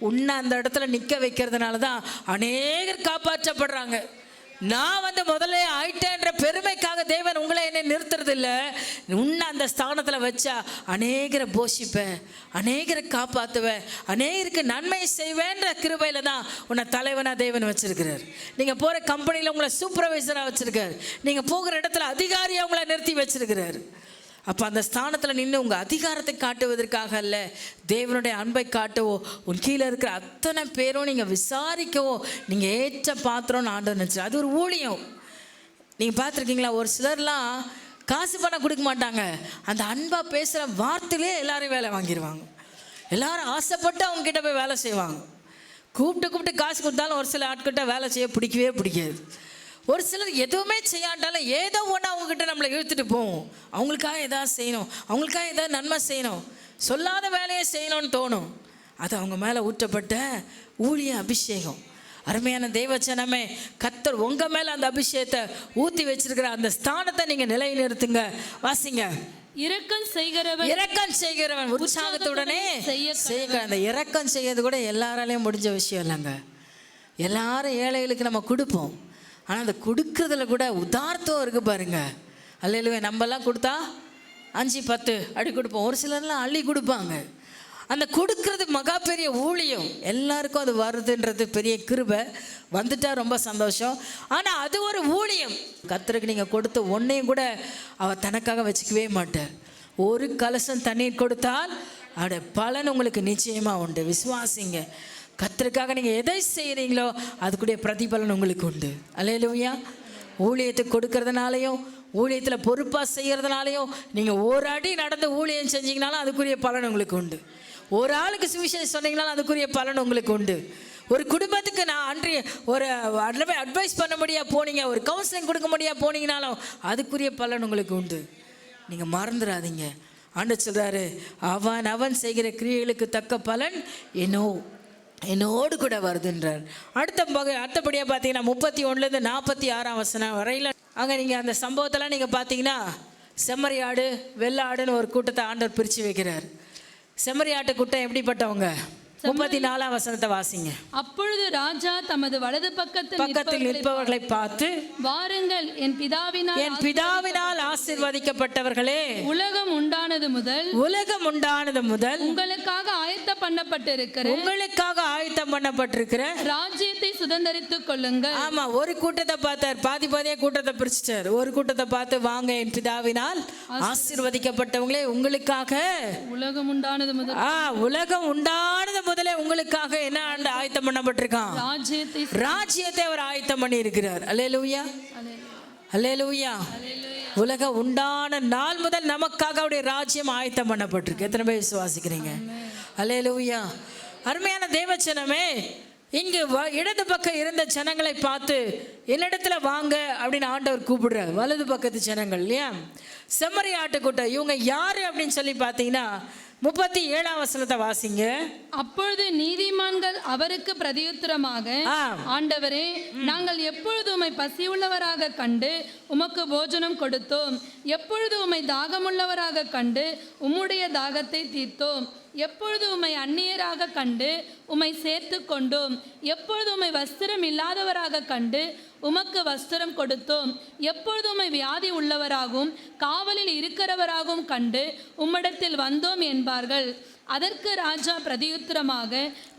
உன்னை அந்த இடத்துல நிற்க வைக்கிறதுனால தான் அநேகர் காப்பாற்றப்படுறாங்க. நான் முதல்ல ஆயிட்டேன்ற பெருமைக்காக தேவன் உங்களை என்னை நிறுத்துறது இல்லை. உன்னை அந்த ஸ்தானத்தில் வச்சா அநேகரை போஷிப்பேன், அநேகரை காப்பாற்றுவேன், அநேகருக்கு நன்மை செய்வேன்ற கிருபையில தான் உன்னை தலைவனாக தேவன் வச்சிருக்கிறார். நீங்கள் போகிற கம்பெனியில் உங்களை சூப்பர்வைசராக வச்சிருக்கார். நீங்கள் போகிற இடத்துல அதிகாரியாக உங்களை நிறுத்தி வச்சிருக்கிறார். அப்போ அந்த ஸ்தானத்தில் நின்று உங்கள் அதிகாரத்தை காட்டுவதற்காக அல்ல, தேவனுடைய அன்பை காட்டவோ, உன் கீழே இருக்கிற அத்தனை பேரும் நீங்கள் விசாரிக்கவோ நீங்கள் ஏற்ற பாத்திரம்னு ஆண்டவர் நினச்சி. அது ஒரு ஊழியம். நீங்கள் பார்த்துருக்கீங்களா? ஒரு சிலர்லாம் காசு பணம் கொடுக்க மாட்டாங்க, அந்த அன்பாக பேசுகிற வார்த்தையிலே எல்லாரும் வேலை வாங்கிடுவாங்க. எல்லாரும் ஆசைப்பட்டு அவங்ககிட்ட போய் வேலை செய்வாங்க. கூப்பிட்டு காசு கொடுத்தாலும் ஒரு சில ஆட்கிட்ட வேலை செய்ய பிடிக்கவே பிடிக்காது. ஒரு சிலர் எதுவுமே செய்யாட்டாலும் ஏதோ ஒன்று அவங்கக்கிட்ட நம்மளை இழுத்துட்டு போவோம். அவங்களுக்காக எதாவது செய்யணும், அவங்களுக்காக எதாவது நன்மை செய்யணும், சொல்லாத வேலையை செய்யணும்னு தோணும். அது அவங்க மேலே ஊற்றப்பட்ட ஊழிய அபிஷேகம். அருமையான தேவச்சனமே, கர்த்தர் உங்கள் மேலே அந்த அபிஷேகத்தை ஊற்றி வச்சிருக்கிற அந்த ஸ்தானத்தை நீங்கள் நிலைநிறுத்துங்க. வாசிங்க. இரக்கம் செய்கிறவன் உற்சாகத்துடனே செய்ய. அந்த இரக்கம் செய்யறது கூட எல்லாராலையும் முடிஞ்ச விஷயம் இல்லைங்க. எல்லாரும் ஏழைகளுக்கு நம்ம கொடுப்போம், ஆனால் அந்த கொடுக்கறதுல கூட உதார்த்தம் இருக்குது பாருங்க. அல்லேலூயா. நம்மலாம் கொடுத்தா 5-10 அடி கொடுப்போம், ஒரு சிலர்லாம் அள்ளி கொடுப்பாங்க. அந்த கொடுக்கறது மகா பெரிய ஊழியம். எல்லாருக்கும் அது வருதுன்றது பெரிய கிருபை. வந்துட்டா ரொம்ப சந்தோஷம், ஆனால் அது ஒரு ஊழியம். கர்த்தருக்கு நீங்கள் கொடுத்த ஒன்றையும் கூட அவர் தனக்காக வச்சுக்கவே மாட்டார். ஒரு கலசம் தண்ணீர் கொடுத்தால் அவருடைய பலன் உங்களுக்கு நிச்சயமாக உண்டு. விசுவாசிங்க. கர்த்தருக்காக நீங்கள் எதை செய்கிறீங்களோ அதுக்குடைய பிரதிபலன் உங்களுக்கு உண்டு. அல்லேலூயா. ஊழியத்தை கொடுக்கறதுனாலையும் ஊழியத்தில் பொறுப்பாக செய்கிறதுனாலையும் நீங்கள் ஒரு அடி நடந்து ஊழியம் செஞ்சீங்கனாலும் அதுக்குரிய பலன் உங்களுக்கு உண்டு. ஒரு ஆளுக்கு சுவிசேஷம் சொன்னீங்கனாலும் அதுக்குரிய பலன் உங்களுக்கு உண்டு. ஒரு குடும்பத்துக்கு நான் அன்றைய ஒரு அட்வைஸ் பண்ண முடியாது போனீங்க, ஒரு கவுன்சிலிங் கொடுக்க முடியாது போனீங்கனாலும் அதுக்குரிய பலன் உங்களுக்கு உண்டு. நீங்கள் மறந்துடாதீங்க. ஆண்டவர் சொல்கிறாரு, அவன் செய்கிற கிரியைகளுக்கு தக்க பலன் என்னோடு கூட வருதுன்றார். அடுத்தபடியாக பார்த்தீங்கன்னா 31 46 வசனம் வரையில் அங்கே நீங்கள் அந்த சம்பவத்தெல்லாம் நீங்கள் பார்த்தீங்கன்னா செம்மறி ஆடு வெள்ளை ஆடுன்னு ஒரு கூட்டத்தை ஆண்டவர் பிரித்து வைக்கிறார். செம்மறி ஆட்டு கூட்டம் எப்படிப்பட்டவங்க? 34 வசனத்தை வாசிங்க. அப்பொழுது ராஜா தமது வலது பக்கத்தில் நிற்பவர்களை பார்த்து, வாருங்கள், என் பிதாவினால் ஆசீர்வதிக்கப்பட்டவர்களே, உலகம் உண்டானது முதல் உங்களுக்காக ஆயத்தம் பண்ணப்பட்டிருக்கிற ராஜ்யத்தை சுதந்தரித்துக் கொள்ளுங்கள். ஆமா, ஒரு கூட்டத்தை பார்த்தார், பாதியா கூட்டத்தை பிரிச்சிட்டார். ஒரு கூட்டத்தை பார்த்து, வாங்க, என் பிதாவினால் ஆசீர்வதிக்கப்பட்டவங்களே, உங்களுக்காக உலகம் உண்டானது முதலே உங்களுக்காக என்ன ஆயத்தம் பண்ணப்பட்டிருக்கான்? ராஜ்யத்தை அவர் ஆயத்தம் பண்ணி இருக்கிறார். அல்லேலூயா, அல்லேலூயா. உலகம் உண்டான நாள் முதல் நமக்காக அவருடைய ராஜ்யம் ஆயத்தம் பண்ணப்பட்டிருக்கு. எத்தனை பேர் விசுவாசிக்கிறீங்க? அல்லேலூயா. அருமையான தேவச்சனமே, இங்கு இடது பக்கம் இருந்த ஜனங்களை பார்த்து என்னிடத்துல வாங்க அப்படின்னு ஆண்டவர் கூப்பிடுறார். வலது பக்கத்து ஜனங்கள் இல்லையா, செம்மறி ஆட்டுக்கூட்டம். இவங்க யாரு அப்படின்னு சொல்லி பார்த்தீங்கன்னா 37 வசனத்தை வாசிங்க. அப்பொழுது நீதிமான்கள் அவருக்கு பிரதியுத்தரமாக, ஆண்டவரே, நாங்கள் எப்பொழுது உம்மை பசியுள்ளவராக கண்டு உமக்கு போஜனம் கொடுத்தோம், எப்பொழுது உம்மை தாகமுள்ளவராக கண்டு உம்முடைய தாகத்தை தீர்த்தோம், எப்பொழுது உம்மை அந்நியராக கண்டு உம்மை சேர்த்து கொண்டோம், எப்பொழுது உம்மை வஸ்திரம் இல்லாதவராக கண்டு உமக்கு வஸ்திரம் கொடுத்தோம், எப்பொழுது உம்மை வியாதி உள்ளவராகவும் காவலில் இருக்கிறவராகவும் கண்டு உம்மிடத்தில் வந்தோம் என்பார்கள். அதற்கு ராஜா பிரதியுத்தரமாக,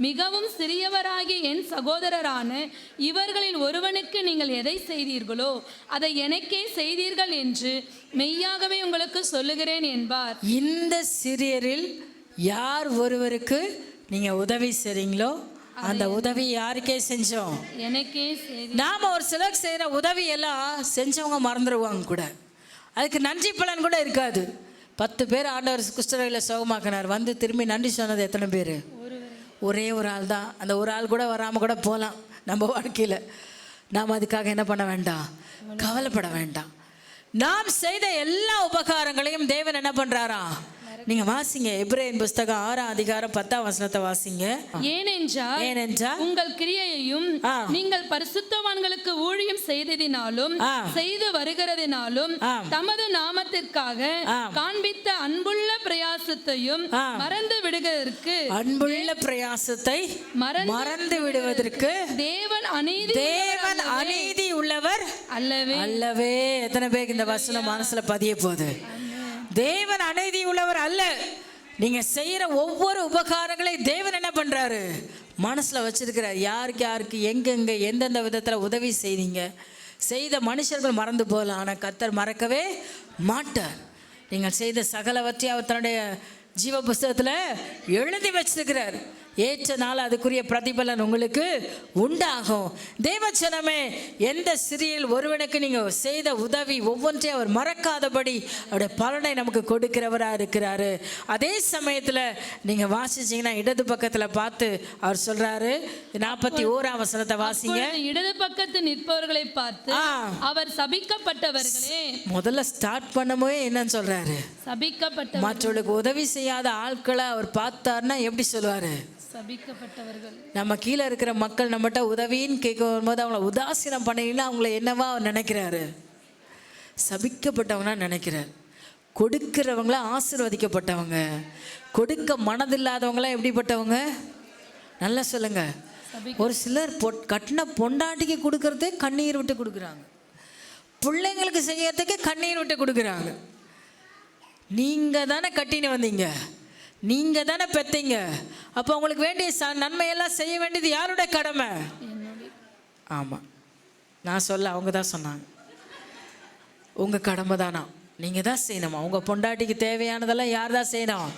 மிகவும் சிறியவராகிய என் சகோதரரான இவர்களில் ஒருவனுக்கு நீங்கள் எதை செய்தீர்களோ அதை எனக்கே செய்தீர்கள் என்று மெய்யாகவே உங்களுக்கு சொல்லுகிறேன் என்பார். இந்த சிறியரில் யார் ஒருவருக்கு நீங்கள் உதவி செய்கிறீங்களோ அந்த உதவி யாருக்கே செஞ்சோம்? எனக்கே செய்தி. நாம ஒரு சிலருக்கு செய்கிற உதவி எல்லாம் செஞ்சவங்க மறந்துடுவாங்க கூட, அதுக்கு நன்றி பலன் கூட இருக்காது. 10 பேர் ஆண்டவர் குஷ்டரோகியில் சுகமாக்கினார், வந்து திரும்பி நன்றி சொன்னது எத்தனை பேர்? ஒரே ஒரு ஆள் தான். அந்த ஒரு ஆள் கூட வராமல் கூட போகலாம் நம்ம வாழ்க்கையில். நாம் அதுக்காக என்ன பண்ண வேண்டாம், கவலைப்பட வேண்டாம். நாம் செய்த எல்லா உபகாரங்களையும் தேவன் என்ன பண்றாரா? நீங்க வாசிங்க, எபிரேயர் புஸ்தகம் 6ஆம் அதிகாரம் 10ஆம் வசனத்தை வாசிங்க. ஏனென்றால் உங்கள் கிரியையையும் நீங்கள் பரிசுத்தவான்களுக்கு ஊழியம் செய்ததினாலும் செய்து வருகிறதினாலும் தமது நாமத்திற்காக காண்பித்த அன்புள்ள பிரயாசத்தையும் மறந்து விடுவதற்கு, அன்புள்ள பிரயாசத்தை மறந்து விடுவதற்கு தேவன் அநீதி உள்ளவர் அல்லவே. எத்தனை பேருக்கு இந்த வசனம் மனசுல பதிய போகுது? தேவன் அநீதி உள்ளவர் அல்ல. நீங்க செய்யற ஒவ்வொரு உபகாரங்களையும் தேவன் என்ன பண்றாரு? மனசுல வச்சிருக்கிறார். யாருக்கு யாருக்கு எங்கெங்க எந்தெந்த விதத்துல உதவி செய்தீங்க, செய்த மனுஷர்கள் மறந்து போகலாம், ஆனா கர்த்தர் மறக்கவே மாட்டார். நீங்கள் செய்த சகலவற்றை அவர் தன்னுடைய ஜீவ புஸ்தகத்துல எழுதி வச்சிருக்கிறார். ஏற்ற நாள் அதுக்குரிய பிரதிபலன் உங்களுக்கு உண்டாகும். தேவச்சனமே, எந்த சிறியில் ஒருவனுக்கு நீங்கள் செய்த உதவி ஒவ்வொன்றையும் அவர் மறக்காதபடி அவருடைய பலனை நமக்கு கொடுக்கிறவராக இருக்கிறாரு. அதே சமயத்தில் நீங்கள் வாசிச்சிங்கன்னா இடது பக்கத்தில் பார்த்து அவர் சொல்கிறாரு, 41ஆம் வசனத்தை வாசிங்க. இடது பக்கத்து நிற்பவர்களை பார்த்து அவர் சபிக்கப்பட்டவர்களே. முதல்ல ஸ்டார்ட் பண்ணும்போது என்னன்னு சொல்கிறாரு? சபிக்கப்பட்ட. மற்றவர்களுக்கு உதவி செய்யாத ஆட்களை அவர் பார்த்தாருன்னா எப்படி சொல்லுவார்? சபிக்கப்பட்டவர்கள். நம்ம கீழே இருக்கிற மக்கள் நம்மகிட்ட உதவின்னு கேட்க வரும்போது அவங்கள உதாசீனம் பண்ணினா அவங்கள என்னவா அவர் நினைக்கிறாரு? சபிக்கப்பட்டவனா நினைக்கிறார். கொடுக்கிறவங்கள ஆசீர்வதிக்கப்பட்டவங்க. கொடுக்க மனதில்லாதவங்களாம் எப்படிப்பட்டவங்க? நல்லா சொல்லுங்க. ஒரு சிலர் கட்டின பொண்டாட்டிக்கு கொடுக்கறதே கண்ணீர் விட்டு கொடுக்குறாங்க, பிள்ளைங்களுக்கு செய்யறதுக்கு கண்ணீர் விட்டு கொடுக்குறாங்க. நீங்க தானே கட்டின்னு வந்தீங்க, நீங்க தானே பெத்தீங்க, அப்போ உங்களுக்கு வேண்டிய நன்மையெல்லாம் செய்ய வேண்டியது யாருடைய கடமை? ஆமாம், நான் சொல்ல அவங்க தான் சொன்னாங்க. உங்கள் கடமை தானா, நீங்கள் தான் செய்யணுமா. உங்கள் பொண்டாட்டிக்கு தேவையானதெல்லாம் யார் தான் செய்யணும்?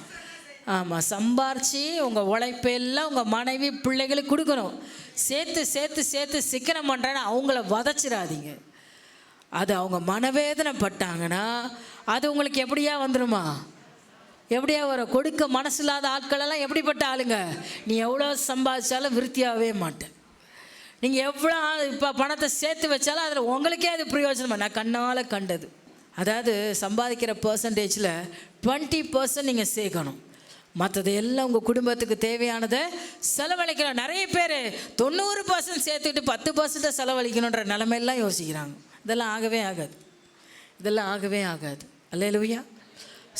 ஆமாம், சம்பாரிச்சு உங்கள் உழைப்பெல்லாம் உங்கள் மனைவி பிள்ளைகளுக்கு கொடுக்கணும். சேர்த்து சேர்த்து சேர்த்து சிக்கனம் பண்ணுறேன்னு அவங்கள வதச்சிடாதீங்க. அது அவங்க மனவேதனை பட்டாங்கன்னா அது உங்களுக்கு எப்படியா வந்துடுமா? எப்படியா வரும்? கொடுக்க மனசு இல்லாத ஆட்களெல்லாம் எப்படிப்பட்ட ஆளுங்க? நீ எவ்வளோ சம்பாதிச்சாலும் விருத்தியாகவே மாட்டேன். நீங்கள் எவ்வளோ இப்போ பணத்தை சேர்த்து வச்சாலும் அதில் உங்களுக்கே அது பிரயோஜனமாக. நான் கண்ணால் கண்டது. அதாவது சம்பாதிக்கிற பர்சன்டேஜில் 20% நீங்கள் சேர்க்கணும், மற்றது எல்லாம் உங்கள் குடும்பத்துக்கு தேவையானதை செலவழிக்கணும். நிறைய பேர் 90% சேர்த்துக்கிட்டு 10% செலவழிக்கணுன்ற நிலைமையெல்லாம் யோசிக்கிறாங்க. இதெல்லாம் ஆகவே ஆகாது, இதெல்லாம் ஆகவே ஆகாது. அல்லேலூயா.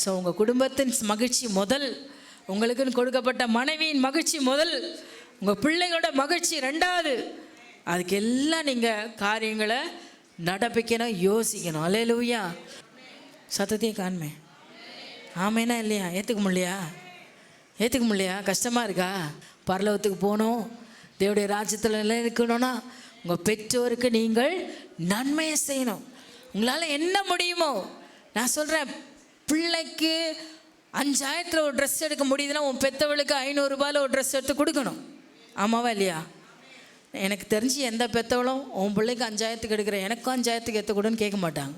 ஸோ உங்கள் குடும்பத்தின் மகிழ்ச்சி முதல், உங்களுக்குன்னு கொடுக்கப்பட்ட மனைவியின் மகிழ்ச்சி முதல், உங்கள் பிள்ளைகளோட மகிழ்ச்சி ரெண்டாவது. அதுக்கு எல்லாம் நீங்கள் காரியங்களை நடப்பிக்கணும், யோசிக்கணும். அல்லேலூயா. சத்தத்தையும் காண்மே. ஆமேனா இல்லையா? ஏற்றுக்க முடியலையா? ஏற்றுக்க முடியலையா? கஷ்டமாக இருக்கா? பரலோகத்துக்கு போகணும், தேவனுடைய ராஜ்யத்தில் நிலை இருக்கணும்னா உங்கள் பெற்றோருக்கு நீங்கள் நன்மையை செய்யணும். உங்களால் என்ன முடியுமோ. நான் சொல்கிறேன், பிள்ளைக்கு 5000 ஒரு ட்ரெஸ் எடுக்க முடியுதுன்னா உன் பெற்றவளுக்கு 500 ரூபாயில் ஒரு ட்ரெஸ் எடுத்து கொடுக்கணும். ஆமாவா இல்லையா? எனக்கு தெரிஞ்சு எந்த பெற்றவளும் உன் பிள்ளைக்கு 5000 எடுக்கிறேன், எனக்கும் 5000 எடுத்து கொடுன்னு கேட்க மாட்டாங்க.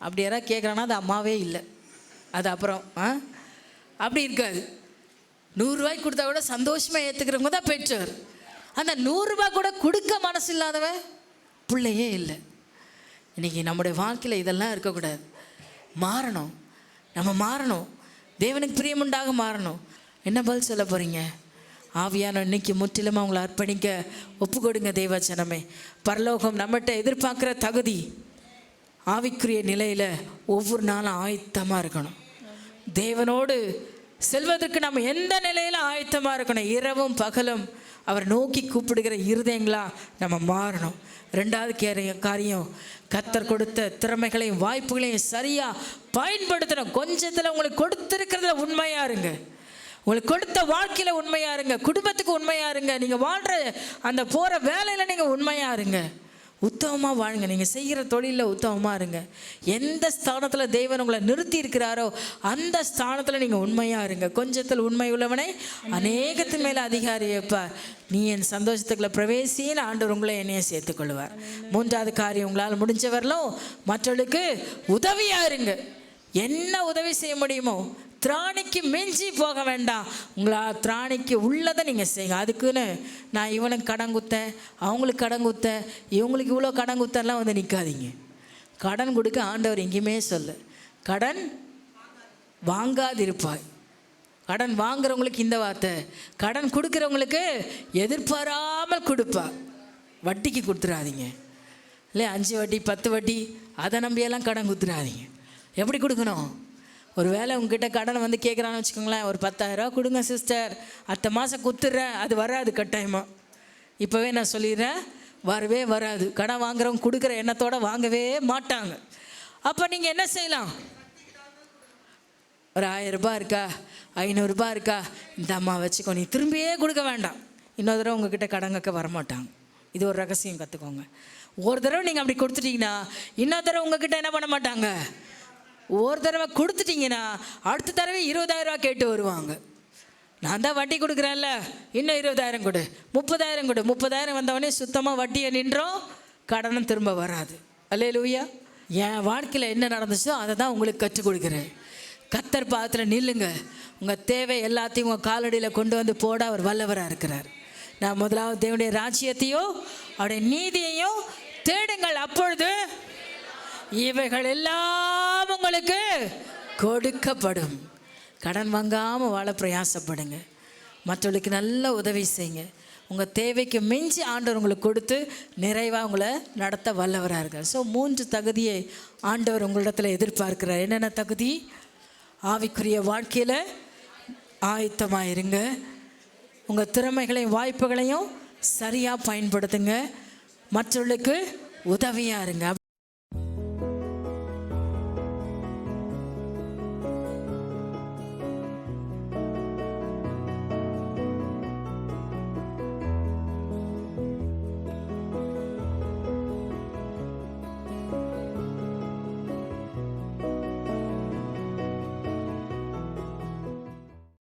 அப்படி யாராவது கேட்குறாங்கன்னா அது அம்மாவே இல்லை, அது அப்புறம் அப்படி இருக்காது. 100 ரூபாய்க்கு கொடுத்தா கூட சந்தோஷமாக ஏற்றுக்கிறவங்க தான் பெற்றோர். அந்த 100 ரூபா கூட கொடுக்க மனசு இல்லாதவன் பிள்ளையே இல்லை. இன்றைக்கி நம்முடைய வாழ்க்கையில் இதெல்லாம் இருக்கக்கூடாது. மாறணும், நம்ம மாறணும், தேவனுக்கு பிரியமுண்டாக மாறணும். என்ன பதில் சொல்ல போகிறீங்க? ஆவியான இன்னைக்கு முற்றிலுமா அவங்களை அர்ப்பணிக்க ஒப்பு கொடுங்க தேவச்சனமே. பரலோகம் நம்மகிட்ட எதிர்பார்க்குற தகுதி ஆவிக்குரிய நிலையில் ஒவ்வொரு நாளும் ஆயத்தமாக இருக்கணும். தேவனோடு செல்வதற்கு நம்ம எந்த நிலையில் ஆயத்தமாக இருக்கணும்? இரவும் பகலும் அவர் நோக்கி கூப்பிடுகிற இருதயங்களா நம்ம மாறணும். ரெண்டாவது காரியம், கர்த்தர் கொடுத்த திறமைகளையும் வாய்ப்புகளையும் சரியாக பயன்படுத்தணும். கொஞ்சத்தில் உங்களுக்கு கொடுத்துருக்கிறதுல உண்மையாக இருங்க, உங்களுக்கு கொடுத்த வாழ்க்கையில் உண்மையாக இருங்க, குடும்பத்துக்கு உண்மையாக இருங்க, நீங்கள் வாழ்கிற அந்த போகிற வேலையில் நீங்கள் உண்மையாக இருங்க. உத்தமமாக வாழுங்க. நீங்கள் செய்கிற தொழிலில் உத்தமமாக இருங்க. எந்த ஸ்தானத்தில் தேவன் உங்களை நிறுத்தி இருக்கிறாரோ அந்த ஸ்தானத்தில் நீங்கள் உண்மையாக இருங்க. கொஞ்சத்தில் உண்மை உள்ளவனை அநேகத்தின் மேலே அதிகாரி வைப்பார். நீ என் சந்தோஷத்துக்குள்ள பிரவேசின்னு ஆண்டவர் உங்களை என்னையே சேர்த்துக்கொள்வார். மூன்றாவது காரியம், உங்களால் முடிஞ்சவர்களும் மற்றவர்களுக்கு உதவியாக இருங்க. என்ன உதவி செய்ய முடியுமோ, திராணிக்கு மிஞ்சி போக வேண்டாம். உங்களால் திராணிக்கு உள்ளதை நீங்கள் செய்யுங்க. அதுக்குன்னு நான் இவனுக்கு கடன் குத்தேன், அவங்களுக்கு கடன் குத்தேன், இவங்களுக்கு இவ்வளோ கடன் குத்தெல்லாம் வந்து நிற்காதீங்க. கடன் கொடுக்க ஆண்டவர் எங்கேயுமே சொல்ல, கடன் வாங்காதிருப்பாய். கடன் வாங்குறவங்களுக்கு இந்த வார்த்தை, கடன் கொடுக்குறவங்களுக்கு எதிர்பாராமல் கொடுப்பா. வட்டிக்கு கொடுத்துடாதீங்க இல்லை, 5 வட்டி 10 வட்டி அதை நம்பியெல்லாம் கடன் கொடுத்துடாதீங்க. எப்படி கொடுக்கணும்? ஒரு வேளை உங்ககிட்ட கடன் வந்து கேட்குறான்னு வச்சுக்கோங்களேன், ஒரு 10,000 ரூபா கொடுங்க சிஸ்டர், அடுத்த மாதம் கொடுத்துட்றேன். அது வராது கட்டாயமாக. இப்போவே நான் சொல்லிடுறேன், வரவே வராது. கடன் வாங்குறவங்க கொடுக்குற எண்ணத்தோடு வாங்கவே மாட்டாங்க. அப்போ நீங்கள் என்ன செய்யலாம்? ஒரு 1000 ரூபாய் இருக்கா, 500 ரூபாய் இருக்கா, இந்த அம்மா வச்சுக்கோ, நீ திரும்பியே கொடுக்க வேண்டாம். இன்னொரு தடவை உங்ககிட்ட கடன் கேட்க வரமாட்டாங்க. இது ஒரு ரகசியம், கற்றுக்கோங்க. ஒரு தடவை நீங்கள் அப்படி கொடுத்துட்டீங்கன்னா இன்னொரு தடவை உங்ககிட்ட என்ன பண்ண மாட்டாங்க. ஒரு தடவை கொடுத்துட்டிங்கன்னா அடுத்த தடவை 20,000 ரூபா கேட்டு வருவாங்க. நான் தான் வட்டி கொடுக்குறேன்ல, இன்னும் 20,000 கொடு, 30,000 கொடு. 30,000 வந்தவொடனே சுத்தமாக வட்டியை நின்றோம், கடனும் திரும்ப வராது. அல்லேலூயா. என் வாழ்க்கையில் என்ன நடந்துச்சோ அதை தான் உங்களுக்கு கற்றுக் கொடுக்குறேன். கர்த்தர் பாதத்தில் நில்லுங்க. உங்கள் தேவை எல்லாத்தையும் உங்கள் காலடியில் கொண்டு வந்து போட அவர் வல்லவராக இருக்கிறார். நான் முதலாவது தேவனுடைய ராஜ்யத்தையும் அவருடைய நீதியையும் தேடுங்கள், அப்பொழுது இவைகள் எல்லாம் உங்களுக்கு கொடுக்கப்படும். கடன் வாங்காமல் வாழ பிரயாசப்படுங்க. மற்றவர்களுக்கு நல்ல உதவி செய்யுங்க. உங்கள் தேவைக்கு மிஞ்சி ஆண்டவர் உங்களுக்கு கொடுத்து நிறைவாக உங்களை நடத்த வல்லவராக இருக்கார். ஸோ 3 தகுதியை ஆண்டவர் உங்களிடத்தில் எதிர்பார்க்கிறார். என்னென்ன தகுதி? ஆவிக்குரிய வாழ்க்கையில் ஆயத்தமாக இருங்க. உங்கள் திறமைகளையும் வாய்ப்புகளையும் சரியாக பயன்படுத்துங்க. மற்றவர்களுக்கு உதவியாக இருங்க.